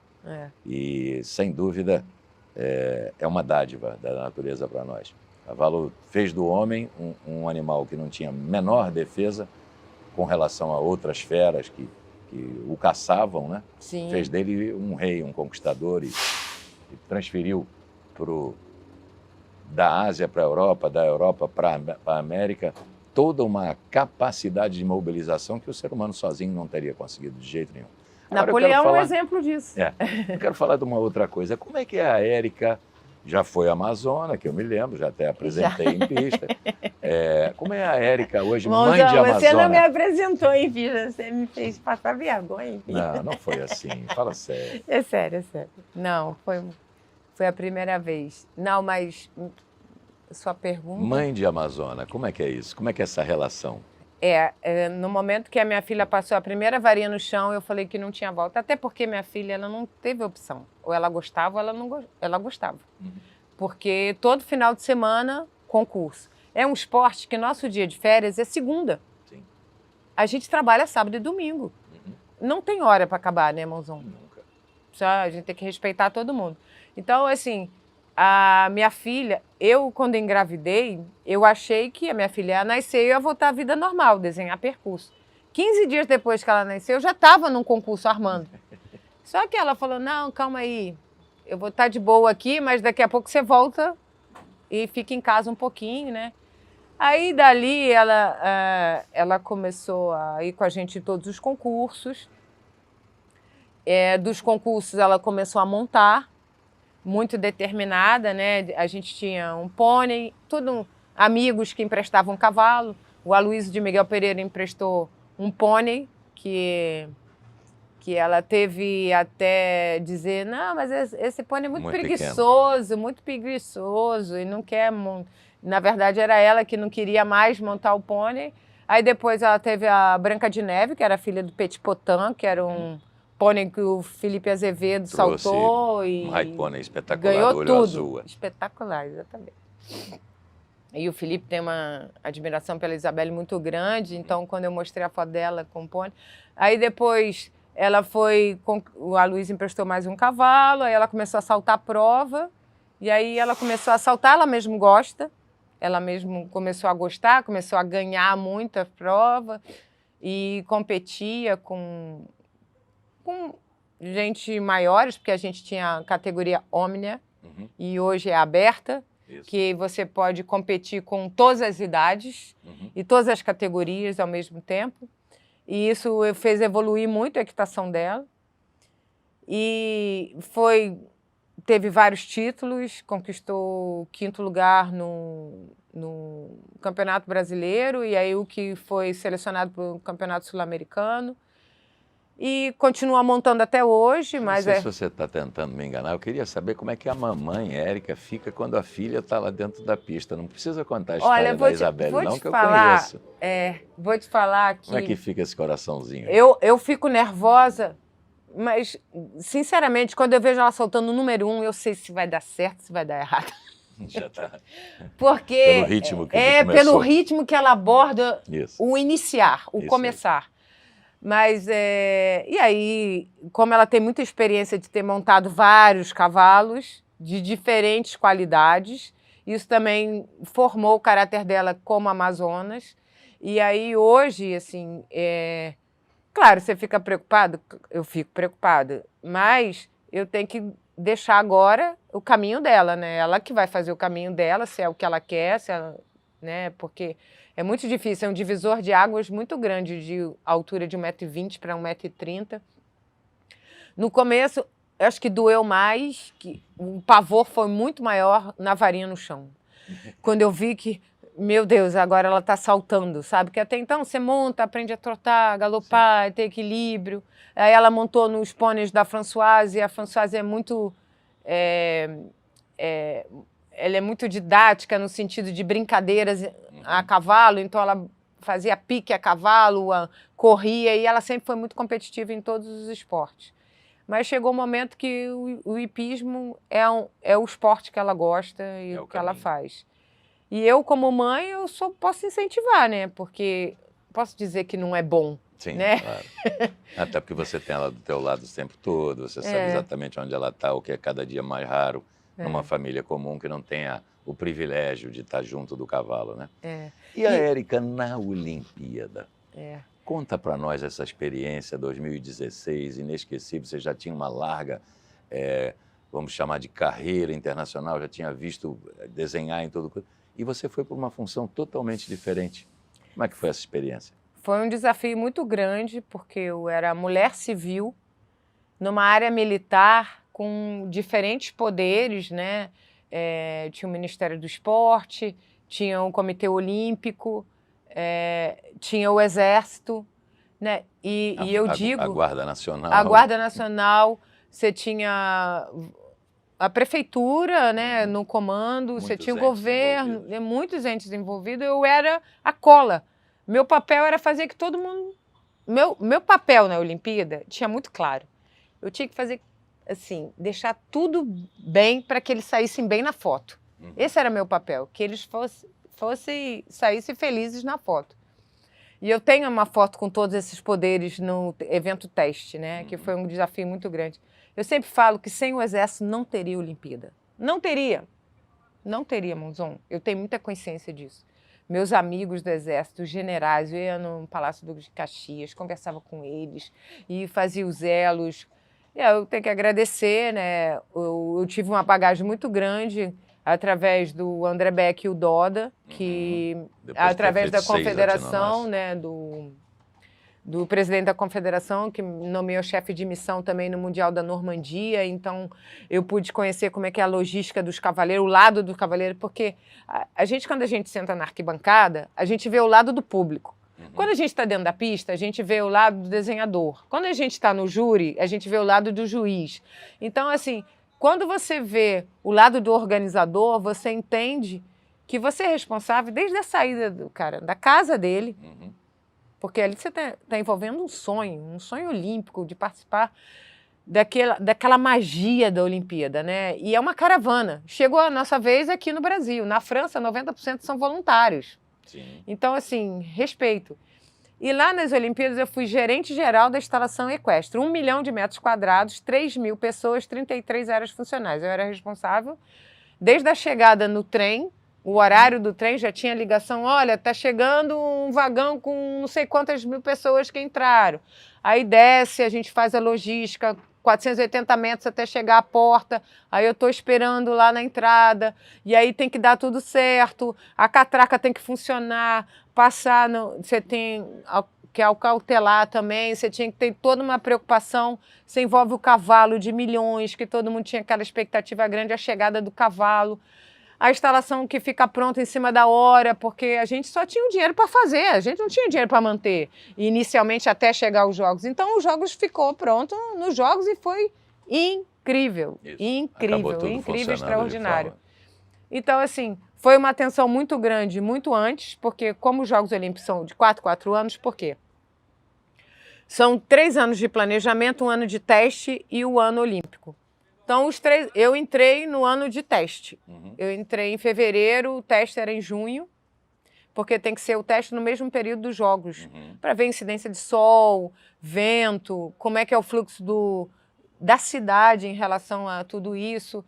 E, sem dúvida, é uma dádiva da natureza para nós. O cavalo fez do homem um animal que não tinha menor defesa com relação a outras feras que o caçavam, né? Sim. Fez dele um rei, um conquistador e transferiu da Ásia para a Europa, da Europa para a América, toda uma capacidade de mobilização que o ser humano sozinho não teria conseguido de jeito nenhum. Agora, Napoleão é um exemplo disso. Eu quero falar de uma outra coisa. Como é que é a Érica Já foi a Amazona, que eu me lembro, já até apresentei em pista. Como é a Érica hoje, mãe de Amazona? Você não me apresentou em pista, você me fez passar vergonha em pista. Não foi assim, fala sério. É sério, é sério. Não, foi a primeira vez. Não, mas sua pergunta... Mãe de Amazona, como é que é isso? Como é que é essa relação? No momento que a minha filha passou a primeira varinha no chão, eu falei que não tinha volta. Até porque minha filha, ela não teve opção. Ou ela gostava, ou ela gostava. Porque todo final de semana, concurso. É um esporte que nosso dia de férias é segunda. Sim. A gente trabalha sábado e domingo. Não tem hora para acabar, né, Mãozão? Nunca. A gente tem que respeitar todo mundo. Então, assim, a minha filha, quando engravidei, eu achei que a minha filha ia nascer e ia voltar à vida normal, desenhar percurso. 15 dias depois que ela nasceu, eu já estava num concurso armando. Só que ela falou, não, calma aí, eu vou estar de boa aqui, mas daqui a pouco você volta e fica em casa um pouquinho, né? Aí, dali, ela começou a ir com a gente em todos os concursos. Dos concursos, ela começou a montar, muito determinada, né? A gente tinha um pônei, amigos que emprestavam cavalo. O Aloysio de Miguel Pereira emprestou um pônei que ela teve até dizer, não, mas esse pônei é muito preguiçoso, muito preguiçoso, e não quer... Na verdade, era ela que não queria mais montar o pônei. Aí depois ela teve a Branca de Neve, que era filha do Petit Potin, que era um pônei que o Felipe Azevedo saltou e um high pônei espetacular, ganhou olho tudo. azul. Espetacular, exatamente. E o Felipe tem uma admiração pela Isabelle muito grande, então quando eu mostrei a foto dela com o pônei... Aí depois ela foi... O Aloysio emprestou mais um cavalo, aí ela começou a saltar a prova, e aí ela começou a saltar, ela mesmo gosta, ela mesmo começou a gostar, começou a ganhar muita prova e competia com gente maiores, porque a gente tinha a categoria Omnia e hoje é aberta, que você pode competir com todas as idades e todas as categorias ao mesmo tempo. E isso fez evoluir muito a equitação dela. E teve vários títulos, conquistou o 5º lugar no Campeonato Brasileiro e aí o que foi selecionado para o Campeonato Sul-Americano. E continua montando até hoje, mas... Não sei se você está tentando me enganar, eu queria saber como é que a mamãe, Érica, fica quando a filha está lá dentro da pista. Não precisa contar a história da Isabelle, não, que eu conheço. Vou te falar que... Como é que fica esse coraçãozinho? Eu fico nervosa, mas, sinceramente, quando eu vejo ela soltando o número 1, eu sei se vai dar certo, se vai dar errado. Já está. Porque... Pelo ritmo que começou. Pelo ritmo que ela aborda o iniciar, o Isso começar. Mas, e aí, como ela tem muita experiência de ter montado vários cavalos de diferentes qualidades, isso também formou o caráter dela como Amazonas. E aí, hoje, assim, claro, você fica preocupado? Eu fico preocupada, mas eu tenho que deixar agora o caminho dela, né? Ela que vai fazer o caminho dela, se é o que ela quer, se ela, né? Porque... é muito difícil, é um divisor de águas muito grande, de altura de 1,20 m para 1,30 m. No começo, eu acho que doeu mais, que o pavor foi muito maior na varinha no chão. Quando eu vi que, meu Deus, agora ela está saltando, sabe? Porque até então você monta, aprende a trotar, galopar, ter equilíbrio. Aí ela montou nos pôneis da Françoise, e a Françoise é muito... ela é muito didática no sentido de brincadeiras a cavalo, então ela fazia pique a cavalo, corria, e ela sempre foi muito competitiva em todos os esportes. Mas chegou um momento que o hipismo é o esporte que ela gosta e o que ela faz. E eu, como mãe, eu só posso incentivar, né? Porque posso dizer que não é bom. Sim, né? Claro. Até porque você tem ela do teu lado o tempo todo, você sabe exatamente onde ela está, o que é cada dia mais raro numa família comum que não tenha o privilégio de estar junto do cavalo, né? E a Érica na Olimpíada? Conta para nós essa experiência, 2016, inesquecível. Você já tinha uma larga, vamos chamar de carreira internacional, já tinha visto desenhar em todo... E você foi por uma função totalmente diferente. Como é que foi essa experiência? Foi um desafio muito grande, porque eu era mulher civil, numa área militar, com diferentes poderes, né? tinha o Ministério do Esporte, tinha o Comitê Olímpico, tinha o Exército, né? E eu digo... A Guarda Nacional. A Guarda Nacional, você tinha a prefeitura, né, no comando, você tinha o governo, muitos entes envolvidos, eu era a cola. Meu papel era fazer que todo mundo... Meu papel na Olimpíada tinha muito claro. Eu tinha que fazer, assim, deixar tudo bem para que eles saíssem bem na foto. Esse era meu papel, que eles saíssem felizes na foto. E eu tenho uma foto com todos esses poderes no evento teste, né? Que foi um desafio muito grande. Eu sempre falo que sem o Exército não teria Olimpíada. Não teria. Não teria, Monzon. Eu tenho muita consciência disso. Meus amigos do Exército, os generais, eu ia no Palácio Duque de Caxias, conversava com eles e fazia os elos. Eu tenho que agradecer, né? Eu tive uma bagagem muito grande através do André Beck e o Doda, que através da confederação, né, do presidente da confederação, que nomeou chefe de missão também no Mundial da Normandia, então eu pude conhecer como é que é a logística dos cavaleiros, o lado do cavaleiro, porque a gente, quando a gente senta na arquibancada, a gente vê o lado do público. Quando a gente está dentro da pista, a gente vê o lado do desenhador. Quando a gente está no júri, a gente vê o lado do juiz. Então, assim, quando você vê o lado do organizador, você entende que você é responsável desde a saída do cara, da casa dele, porque ali você está envolvendo um sonho olímpico de participar daquela magia da Olimpíada, né? E é uma caravana. Chegou a nossa vez aqui no Brasil. Na França, 90% são voluntários. Sim. Então, assim, respeito. E lá nas Olimpíadas eu fui gerente geral da instalação equestre. 1 milhão de metros quadrados, 3.000 pessoas, 33 áreas funcionais. Eu era responsável desde a chegada no trem, o horário do trem já tinha ligação, olha, tá chegando um vagão com não sei quantas mil pessoas que entraram. Aí desce, a gente faz a logística, 480 metros até chegar à porta, aí eu estou esperando lá na entrada, e aí tem que dar tudo certo, a catraca tem que funcionar, passar, você tem que acautelar também, você tinha que ter toda uma preocupação, você envolve o cavalo de milhões, que todo mundo tinha aquela expectativa grande, a chegada do cavalo, a instalação que fica pronta em cima da hora, porque a gente só tinha o dinheiro para fazer, a gente não tinha dinheiro para manter, inicialmente até chegar aos Jogos. Então, os Jogos ficou pronto nos Jogos e foi incrível, incrível, extraordinário. Então, assim, foi uma atenção muito grande, muito antes, porque como os Jogos Olímpicos são de 4 anos, por quê? São 3 anos de planejamento, 1 ano de teste e o ano olímpico. Então, eu entrei no ano de teste. Eu entrei em fevereiro, o teste era em junho, porque tem que ser o teste no mesmo período dos Jogos, para ver incidência de sol, vento, como é que é o fluxo da cidade em relação a tudo isso.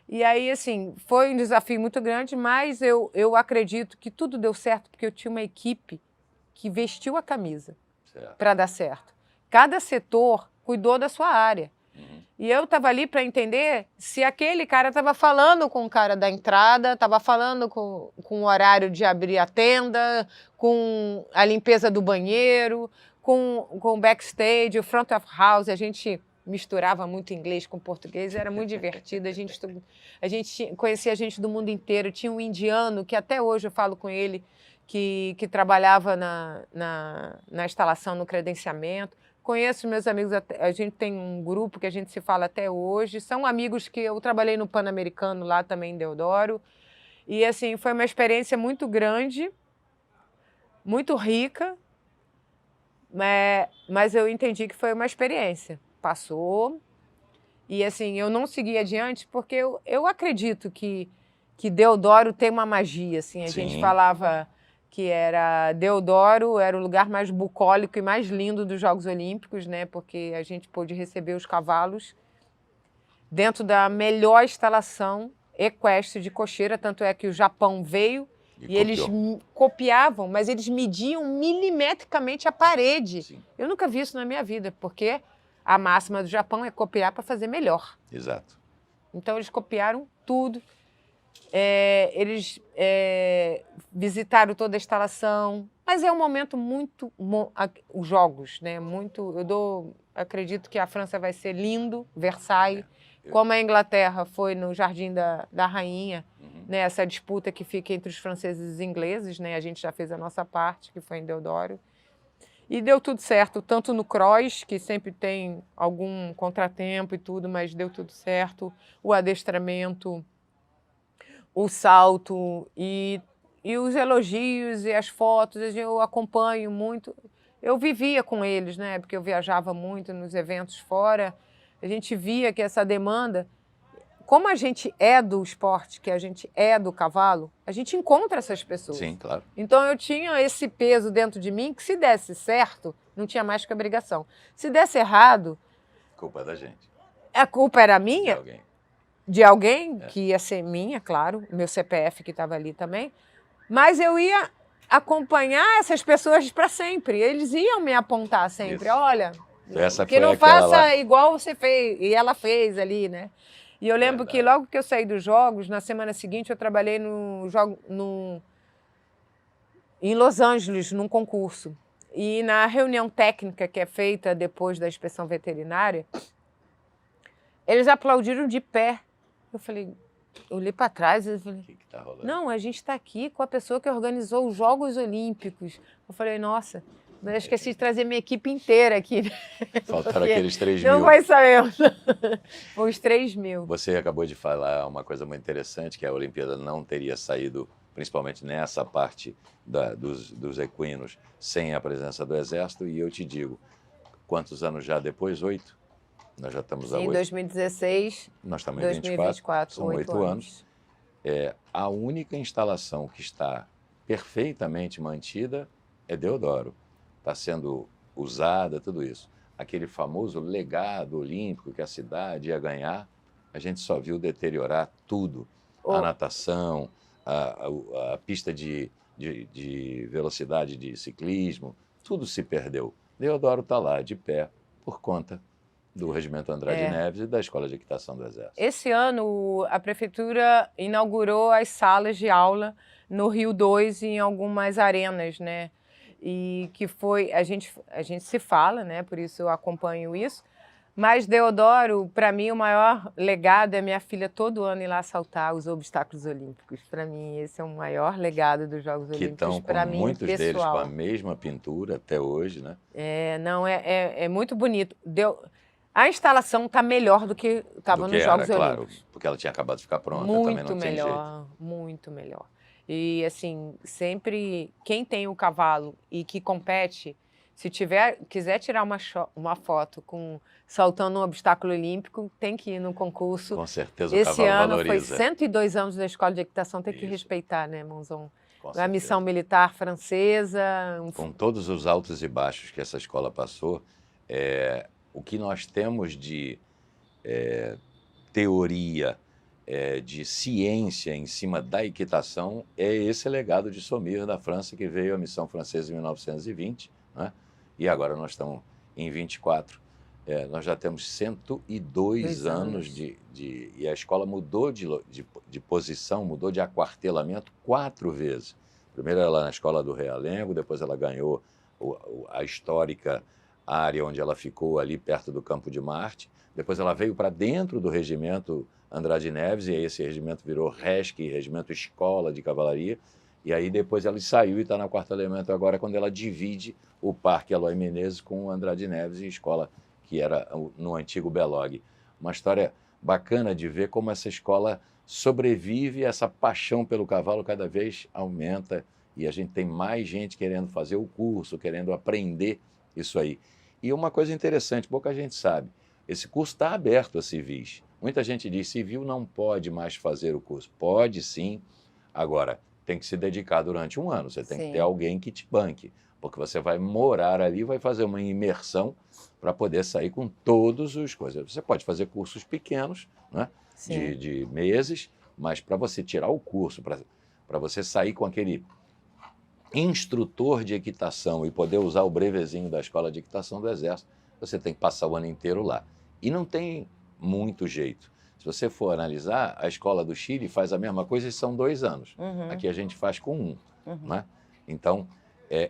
E aí, assim, foi um desafio muito grande, mas eu acredito que tudo deu certo, porque eu tinha uma equipe que vestiu a camisa para dar certo. Cada setor cuidou da sua área. E eu estava ali para entender se aquele cara estava falando com o cara da entrada, estava falando com o horário de abrir a tenda, com a limpeza do banheiro, com o backstage, o front of house. A gente misturava muito inglês com português, era muito divertido. A gente conhecia gente do mundo inteiro. Tinha um indiano, que até hoje eu falo com ele, que trabalhava na instalação, no credenciamento. Conheço meus amigos, a gente tem um grupo que a gente se fala até hoje. São amigos que eu trabalhei no Pan-Americano lá também em Deodoro. E, assim, foi uma experiência muito grande, muito rica, mas eu entendi que foi uma experiência. Passou. E, assim, eu não segui adiante porque eu acredito que Deodoro tem uma magia, assim. A gente falava que Deodoro era o lugar mais bucólico e mais lindo dos Jogos Olímpicos, né? Porque a gente pôde receber os cavalos dentro da melhor instalação equestre de cocheira, tanto é que o Japão veio e eles copiavam, mas eles mediam milimetricamente a parede. Sim. Eu nunca vi isso na minha vida, porque a máxima do Japão é copiar para fazer melhor. Exato. Então eles copiaram tudo. Eles visitaram toda a instalação, mas é um momento muito... os Jogos, né? Acredito que a França vai ser lindo, Versailles, como a Inglaterra foi no Jardim da Rainha, né, essa disputa que fica entre os franceses e os ingleses, né, a gente já fez a nossa parte, que foi em Deodoro. E deu tudo certo, tanto no cross, que sempre tem algum contratempo e tudo, mas deu tudo certo. O adestramento, o salto e os elogios e as fotos, eu acompanho muito. Eu vivia com eles, né? Porque eu viajava muito nos eventos fora. A gente via que essa demanda, como a gente é do esporte, que a gente é do cavalo, a gente encontra essas pessoas. Sim, claro. Então eu tinha esse peso dentro de mim que se desse certo, não tinha mais que obrigação. Se desse errado, Culpa da gente. a culpa era De minha, alguém. de alguém, que ia ser minha, claro, meu CPF que estava ali também, mas eu ia acompanhar essas pessoas para sempre. Eles iam me apontar sempre, Isso. olha, Essa que foi não aquela faça lá. igual você fez, e ela fez ali, né? E eu lembro que logo que eu saí dos Jogos, na semana seguinte eu trabalhei em Los Angeles, num concurso. E na reunião técnica que é feita depois da inspeção veterinária, eles aplaudiram de pé. Eu falei, eu olhei para trás e falei, O que tá rolando? não, a gente está aqui com a pessoa que organizou os Jogos Olímpicos. Eu falei, nossa, mas eu esqueci de trazer minha equipe inteira aqui. Faltaram aqueles 3 Não mil. vai saber. Foi os 3 mil. Você acabou de falar uma coisa muito interessante, que a Olimpíada não teria saído, principalmente nessa parte dos equinos, sem a presença do Exército. E eu te digo, quantos anos já depois? 8? Nós já estamos a 8. Em 2016, Nós estamos em 2024, são 8 anos. A única instalação que está perfeitamente mantida é Deodoro. Está sendo usada, tudo isso. Aquele famoso legado olímpico que a cidade ia ganhar, a gente só viu deteriorar tudo. A natação, a pista de velocidade de ciclismo, tudo se perdeu. Deodoro está lá, de pé, por conta do Regimento Andrade Neves e da Escola de Equitação do Exército. Esse ano, a Prefeitura inaugurou as salas de aula no Rio 2 e em algumas arenas, né? E que foi, a gente se fala, né? Por isso eu acompanho isso. Mas Deodoro, para mim, o maior legado é minha filha todo ano ir lá saltar os obstáculos olímpicos. Para mim, esse é o maior legado dos Jogos Olímpicos para mim, muitos pessoal. deles com a mesma pintura até hoje, né? É muito bonito. A instalação está melhor do que estava nos Jogos Olímpicos. Claro, porque ela tinha acabado de ficar pronta, muito também não tinha jeito. Muito melhor. E assim, sempre quem tem o cavalo e que compete, se quiser tirar uma foto saltando um obstáculo olímpico, tem que ir no concurso. Com certeza o Esse cavalo ano valoriza. foi 102 anos da Escola de Equitação, tem que Isso. respeitar, né, Monzon? Com A certeza. missão militar francesa. Com todos os altos e baixos que essa escola passou, o que nós temos de teoria, de ciência em cima da equitação é esse legado de Saumur da França, que veio à missão francesa em 1920, né? E agora nós estamos em 24. Nós já temos 102 anos e a escola mudou de posição, mudou de aquartelamento 4 vezes. Primeiro ela na escola do Realengo, depois ela ganhou a histórica área onde ela ficou ali perto do Campo de Marte. Depois ela veio para dentro do regimento Andrade Neves, e aí esse regimento virou RESC, Regimento Escola de Cavalaria. E aí depois ela saiu e está no aquartelamento agora, quando ela divide o Parque Eloy Menezes com o Andrade Neves e escola que era no antigo Belog. Uma história bacana de ver como essa escola sobrevive, essa paixão pelo cavalo cada vez aumenta e a gente tem mais gente querendo fazer o curso, querendo aprender isso aí. E uma coisa interessante, pouca gente sabe, esse curso está aberto a civis. Muita gente diz, civil não pode mais fazer o curso. Pode sim, agora tem que se dedicar durante 1 ano, você tem que ter alguém que te banque, porque você vai morar ali, vai fazer uma imersão para poder sair com todas as coisas. Você pode fazer cursos pequenos, né, de meses, mas para você tirar o curso, para você sair com aquele instrutor de equitação e poder usar o brevezinho da Escola de Equitação do Exército, você tem que passar o ano inteiro lá. E não tem muito jeito. Se você for analisar, a Escola do Chile faz a mesma coisa e são 2 anos. Aqui a gente faz com 1. Né? Então,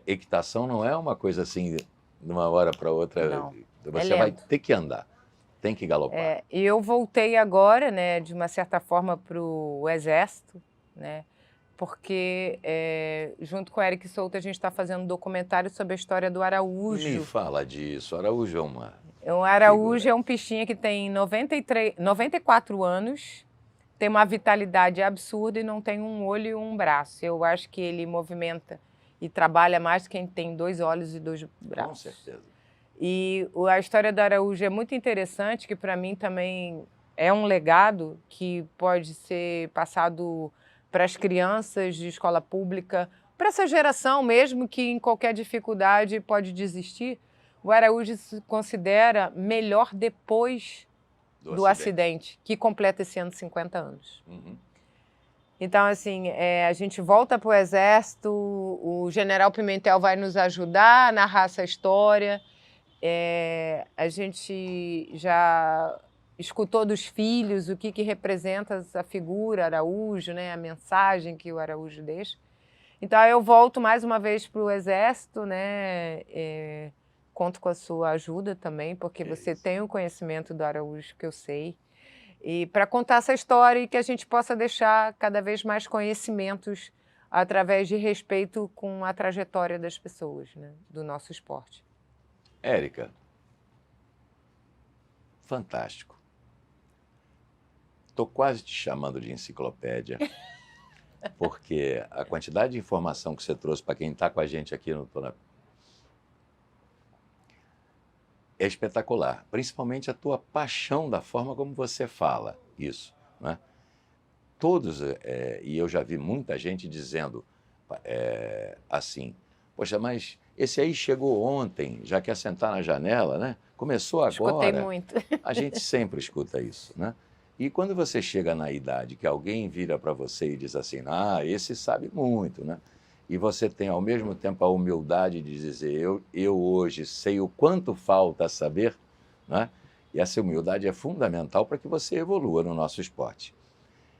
equitação não é uma coisa assim, de uma hora para outra. Não. Você vai ter que andar. Tem que galopar. E eu voltei agora, né, de uma certa forma, para o Exército, né, porque junto com o Eric Souto a gente está fazendo um documentário sobre a história do Araújo. Me fala disso, Araújo é uma... O Araújo figura. é um pichinha que tem 94 anos, tem uma vitalidade absurda e não tem um olho e um braço. Eu acho que ele movimenta e trabalha mais que quem tem 2 olhos e 2 braços. Com certeza. E a história do Araújo é muito interessante, que para mim também é um legado que pode ser passado para as crianças de escola pública, para essa geração mesmo que em qualquer dificuldade pode desistir. O Araújo se considera melhor depois do acidente, que completa esse ano 50 anos. Uhum. Então, assim, a gente volta para o Exército, o General Pimentel vai nos ajudar a narrar essa história. A gente já escutou dos filhos o que representa essa figura Araújo, né, a mensagem que o Araújo deixa. Então, eu volto mais uma vez para o Exército, né, conto com a sua ajuda também, porque você tem o conhecimento do Araújo que eu sei. E para contar essa história e que a gente possa deixar cada vez mais conhecimentos através de respeito com a trajetória das pessoas, né, do nosso esporte. Érica, fantástico. Estou quase te chamando de enciclopédia, porque a quantidade de informação que você trouxe para quem está com a gente aqui no Tona é espetacular, principalmente a tua paixão da forma como você fala isso, né? Todos, e eu já vi muita gente dizendo assim, poxa, mas esse aí chegou ontem, já quer sentar na janela, né? Começou agora. Escutei muito. A gente sempre escuta isso, né? E quando você chega na idade que alguém vira para você e diz assim, esse sabe muito, né? E você tem ao mesmo tempo a humildade de dizer, eu hoje sei o quanto falta saber, né? E essa humildade é fundamental para que você evolua no nosso esporte.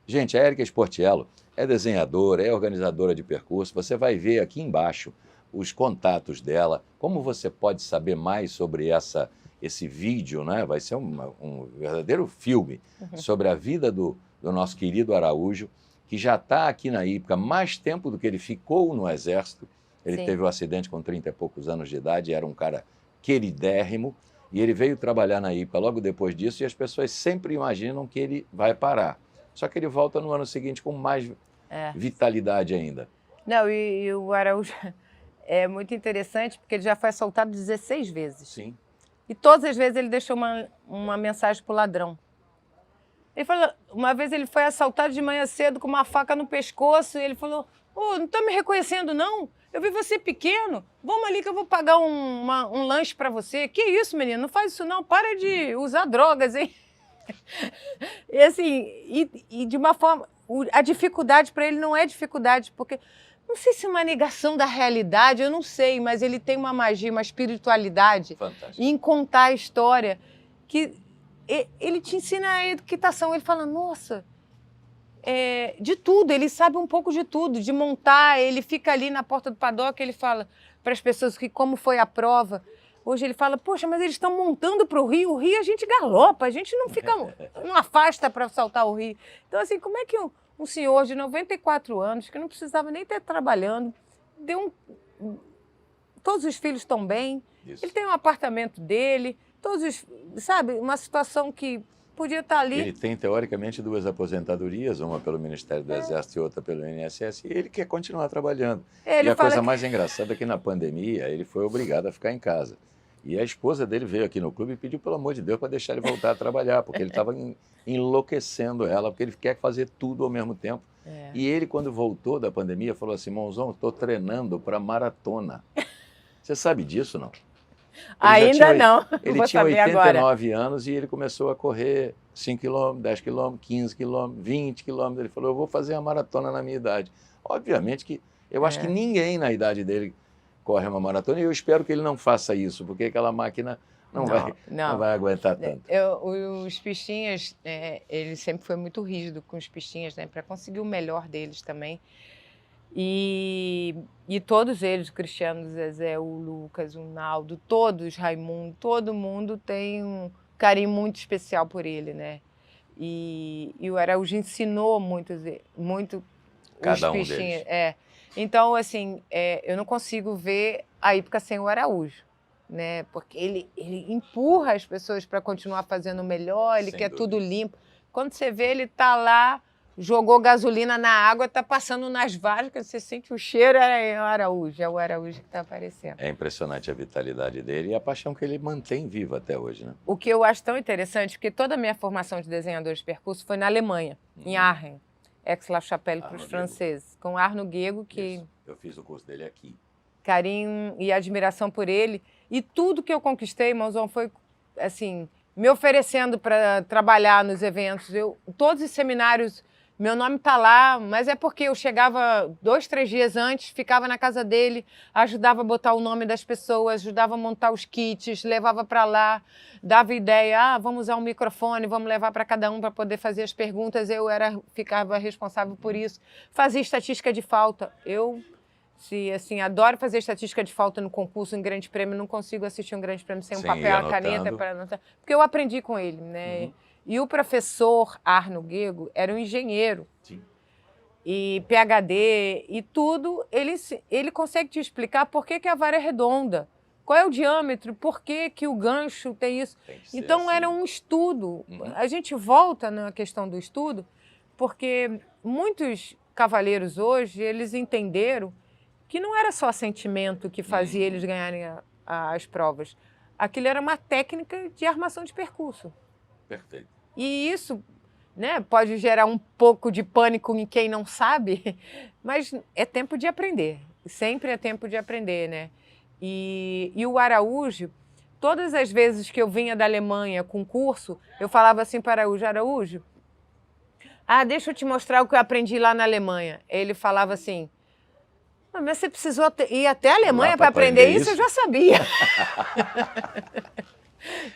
Gente, a Érica Sportiello é desenhadora, é organizadora de percurso. Você vai ver aqui embaixo os contatos dela, como você pode saber mais sobre esse vídeo, né? Vai ser um verdadeiro filme sobre a vida do nosso querido Araújo, que já está aqui na IPCA mais tempo do que ele ficou no Exército. Ele Sim. teve um acidente com 30 e poucos anos de idade, era um cara queridérrimo, e ele veio trabalhar na IPCA logo depois disso, e as pessoas sempre imaginam que ele vai parar. Só que ele volta no ano seguinte com mais vitalidade ainda. Não, e o Araújo é muito interessante, porque ele já foi assaltado 16 vezes. Sim. E todas as vezes ele deixou uma mensagem pro ladrão. Ele falou, uma vez ele foi assaltado de manhã cedo com uma faca no pescoço, e ele falou, não tá me reconhecendo não? Eu vi você pequeno, vamos ali que eu vou pagar um lanche para você. Que isso, menino, não faz isso não, para de usar drogas, hein? E assim, e de uma forma, a dificuldade para ele não é dificuldade, porque não sei se é uma negação da realidade, eu não sei, mas ele tem uma magia, uma espiritualidade em contar a história, que ele te ensina a equitação. Ele fala, nossa, de tudo, ele sabe um pouco de tudo, de montar, ele fica ali na porta do paddock, ele fala para as pessoas que como foi a prova. Hoje ele fala, poxa, mas eles estão montando para o Rio a gente galopa, a gente não fica, não afasta para saltar o Rio. Então assim, como é que um senhor de 94 anos, que não precisava nem estar trabalhando, todos os filhos estão bem, ele tem um apartamento dele, sabe, uma situação que podia estar ali. Ele tem, teoricamente, 2 aposentadorias, uma pelo Ministério do Exército e outra pelo INSS, e ele quer continuar trabalhando. E a coisa mais engraçada é que na pandemia ele foi obrigado a ficar em casa. E a esposa dele veio aqui no clube e pediu, pelo amor de Deus, para deixar ele voltar a trabalhar, porque ele estava enlouquecendo ela, porque ele quer fazer tudo ao mesmo tempo. E ele, quando voltou da pandemia, falou assim, Monzão, estou treinando para maratona. Você sabe disso, não? Ainda não. Ele tinha 89 anos e ele começou a correr 5 km, 10 km, 15 km, 20 km. Ele falou, eu vou fazer a maratona na minha idade. Obviamente que eu acho que ninguém na idade dele corre uma maratona, e eu espero que ele não faça isso, porque aquela máquina não vai aguentar tanto. Os pichinhas, ele sempre foi muito rígido com os pichinhas, né, para conseguir o melhor deles também. E todos eles, o Cristiano, o Zezé, o Lucas, o Naldo, todos, Raimundo, todo mundo tem carinho muito especial por ele, né? E o Araújo ensinou muito Cada um bichinhos. deles. Então, assim, eu não consigo ver a Ípica sem o Araújo, né? Porque ele empurra as pessoas para continuar fazendo o melhor, ele Sem quer dúvida. tudo limpo. Quando você vê, ele tá lá, jogou gasolina na água, tá passando nas varas, você sente o cheiro, é o Araújo que tá aparecendo. É impressionante a vitalidade dele e a paixão que ele mantém viva até hoje, né? O que eu acho tão interessante, porque toda a minha formação de desenhador de percurso foi na Alemanha, em Aachen, Aix-la-Chapelle para os Arno franceses, com Arno Guego, que Isso. Eu fiz o curso dele aqui. carinho e admiração por ele. E tudo que eu conquistei, Mãozão, foi assim, me oferecendo para trabalhar nos eventos. Todos os seminários, meu nome está lá, mas é porque eu chegava 2, 3 dias antes, ficava na casa dele, ajudava a botar o nome das pessoas, ajudava a montar os kits, levava para lá, dava ideia, vamos usar um microfone, vamos levar para cada um para poder fazer as perguntas. Ficava responsável por isso. Fazia estatística de falta. Adoro fazer estatística de falta no concurso, em grande prêmio. Não consigo assistir um grande prêmio sem um Sim, papel e ia uma caneta anotando. para anotar. Porque eu aprendi com ele, né? E o professor Arno Guego era um engenheiro. Sim. E PhD e tudo. Ele consegue te explicar por que a vara é redonda. Qual é o diâmetro? Por que o gancho tem isso? Tem que ser Então, assim. era um estudo. A gente volta na questão do estudo, porque muitos cavaleiros hoje, eles entenderam que não era só sentimento que fazia eles ganharem as provas. Aquilo era uma técnica de armação de percurso. Perfeito. E isso, né, pode gerar um pouco de pânico em quem não sabe, mas é tempo de aprender. Sempre é tempo de aprender, né? E o Araújo, todas as vezes que eu vinha da Alemanha com curso, eu falava assim para o Araújo, deixa eu te mostrar o que eu aprendi lá na Alemanha. Ele falava assim, mas você precisou ir até a Alemanha para aprender isso? Eu já sabia.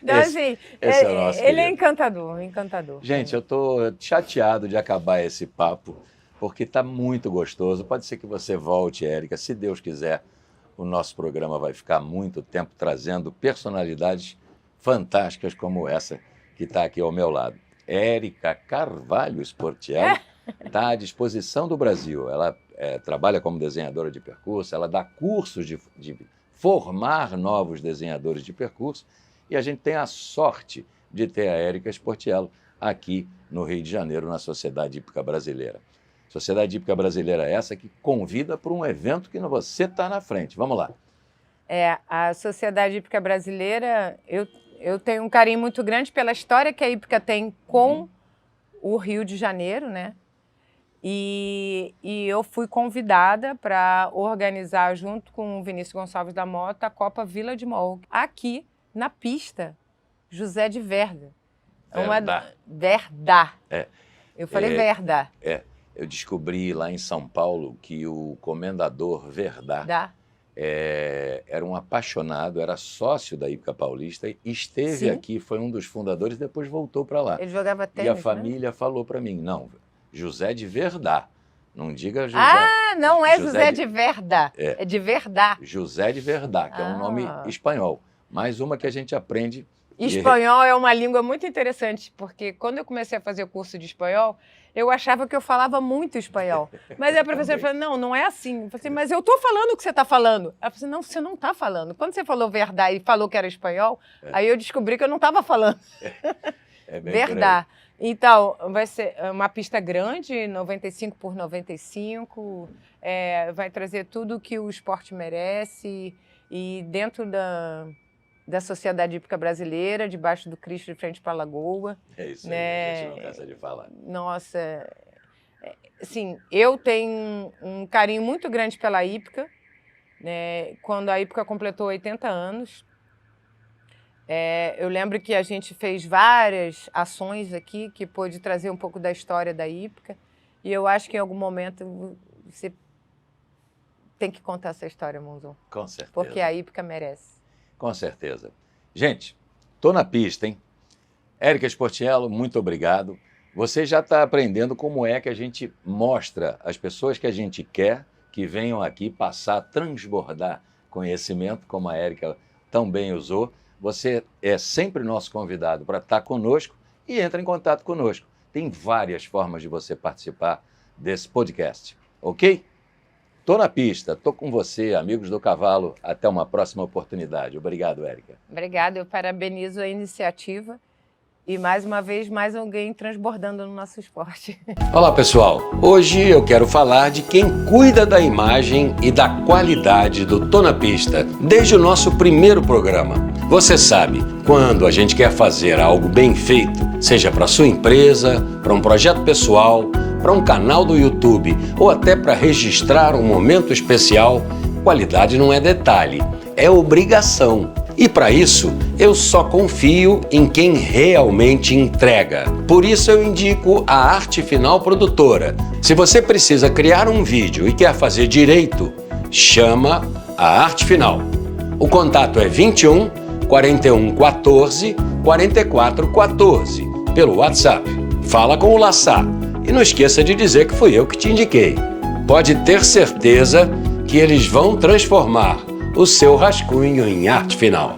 Então, Esse é o nosso ele é querido. encantador, encantador. Gente, eu estou chateado de acabar esse papo, porque está muito gostoso. Pode ser que você volte, Érica, se Deus quiser. O nosso programa vai ficar muito tempo trazendo personalidades fantásticas como essa que está aqui ao meu lado. Érica Carvalho Sportiello está à disposição do Brasil. Ela trabalha como desenhadora de percurso, ela dá cursos de formar novos desenhadores de percurso e a gente tem a sorte de ter a Érica Sportiello aqui no Rio de Janeiro, na Sociedade Hípica Brasileira. Sociedade Hípica Brasileira essa que convida para um evento que você está na frente. Vamos lá. A Sociedade Hípica Brasileira, eu tenho um carinho muito grande pela história que a hípica tem com o Rio de Janeiro, né? E eu fui convidada para organizar, junto com o Vinícius Gonçalves da Mota, a Copa Vila de Mol, aqui na pista José de Verda. Verda. Eu falei Verda. Eu descobri lá em São Paulo que o comendador Verdá era um apaixonado, era sócio da Hípica Paulista, esteve aqui, foi um dos fundadores, depois voltou para lá. Ele jogava tênis, e a família falou para mim, não, José de Verdá, não diga José. Não é José de Verda, é de Verdá. José de Verdá, que é um nome espanhol. Mais uma que a gente aprende. Espanhol é uma língua muito interessante, porque quando eu comecei a fazer o curso de espanhol, eu achava que eu falava muito espanhol. Mas a professora falou, não é assim. Eu falei assim, mas eu estou falando o que você está falando. Ela falou assim, não, você não está falando. Quando você falou Verdá e falou que era espanhol, aí eu descobri que eu não estava falando. Verdá. Então, vai ser uma pista grande, 95 por 95, vai trazer tudo o que o esporte merece e dentro da Sociedade Hípica Brasileira, debaixo do Cristo de frente para a Lagoa. É isso né? aí, a gente não cansa de falar. Nossa, assim, eu tenho um carinho muito grande pela hípica, né? Quando a hípica completou 80 anos, eu lembro que a gente fez várias ações aqui que pôde trazer um pouco da história da hípica e eu acho que em algum momento você tem que contar essa história, Monzon. Com certeza. Porque a hípica merece. Com certeza. Gente, tô na pista, hein? Érica Sportiello, muito obrigado. Você já está aprendendo como é que a gente mostra às pessoas que a gente quer que venham aqui passar, transbordar conhecimento, como a Érica tão bem usou, Você é sempre nosso convidado para estar conosco e entra em contato conosco. Tem várias formas de você participar desse podcast, ok? Tô na pista, tô com você, amigos do cavalo. Até uma próxima oportunidade. Obrigado, Érica. Obrigada, eu parabenizo a iniciativa e mais uma vez mais alguém transbordando no nosso esporte. Olá, pessoal. Hoje eu quero falar de quem cuida da imagem e da qualidade do Tô na Pista desde o nosso primeiro programa. Você sabe, quando a gente quer fazer algo bem feito, seja para sua empresa, para um projeto pessoal, para um canal do YouTube ou até para registrar um momento especial, qualidade não é detalhe, é obrigação. E para isso, eu só confio em quem realmente entrega. Por isso eu indico a Arte Final Produtora. Se você precisa criar um vídeo e quer fazer direito, chama a Arte Final. O contato é 21 41 14 44 14 pelo WhatsApp. Fala com o Lassá e não esqueça de dizer que fui eu que te indiquei. Pode ter certeza que eles vão transformar o seu rascunho em arte final.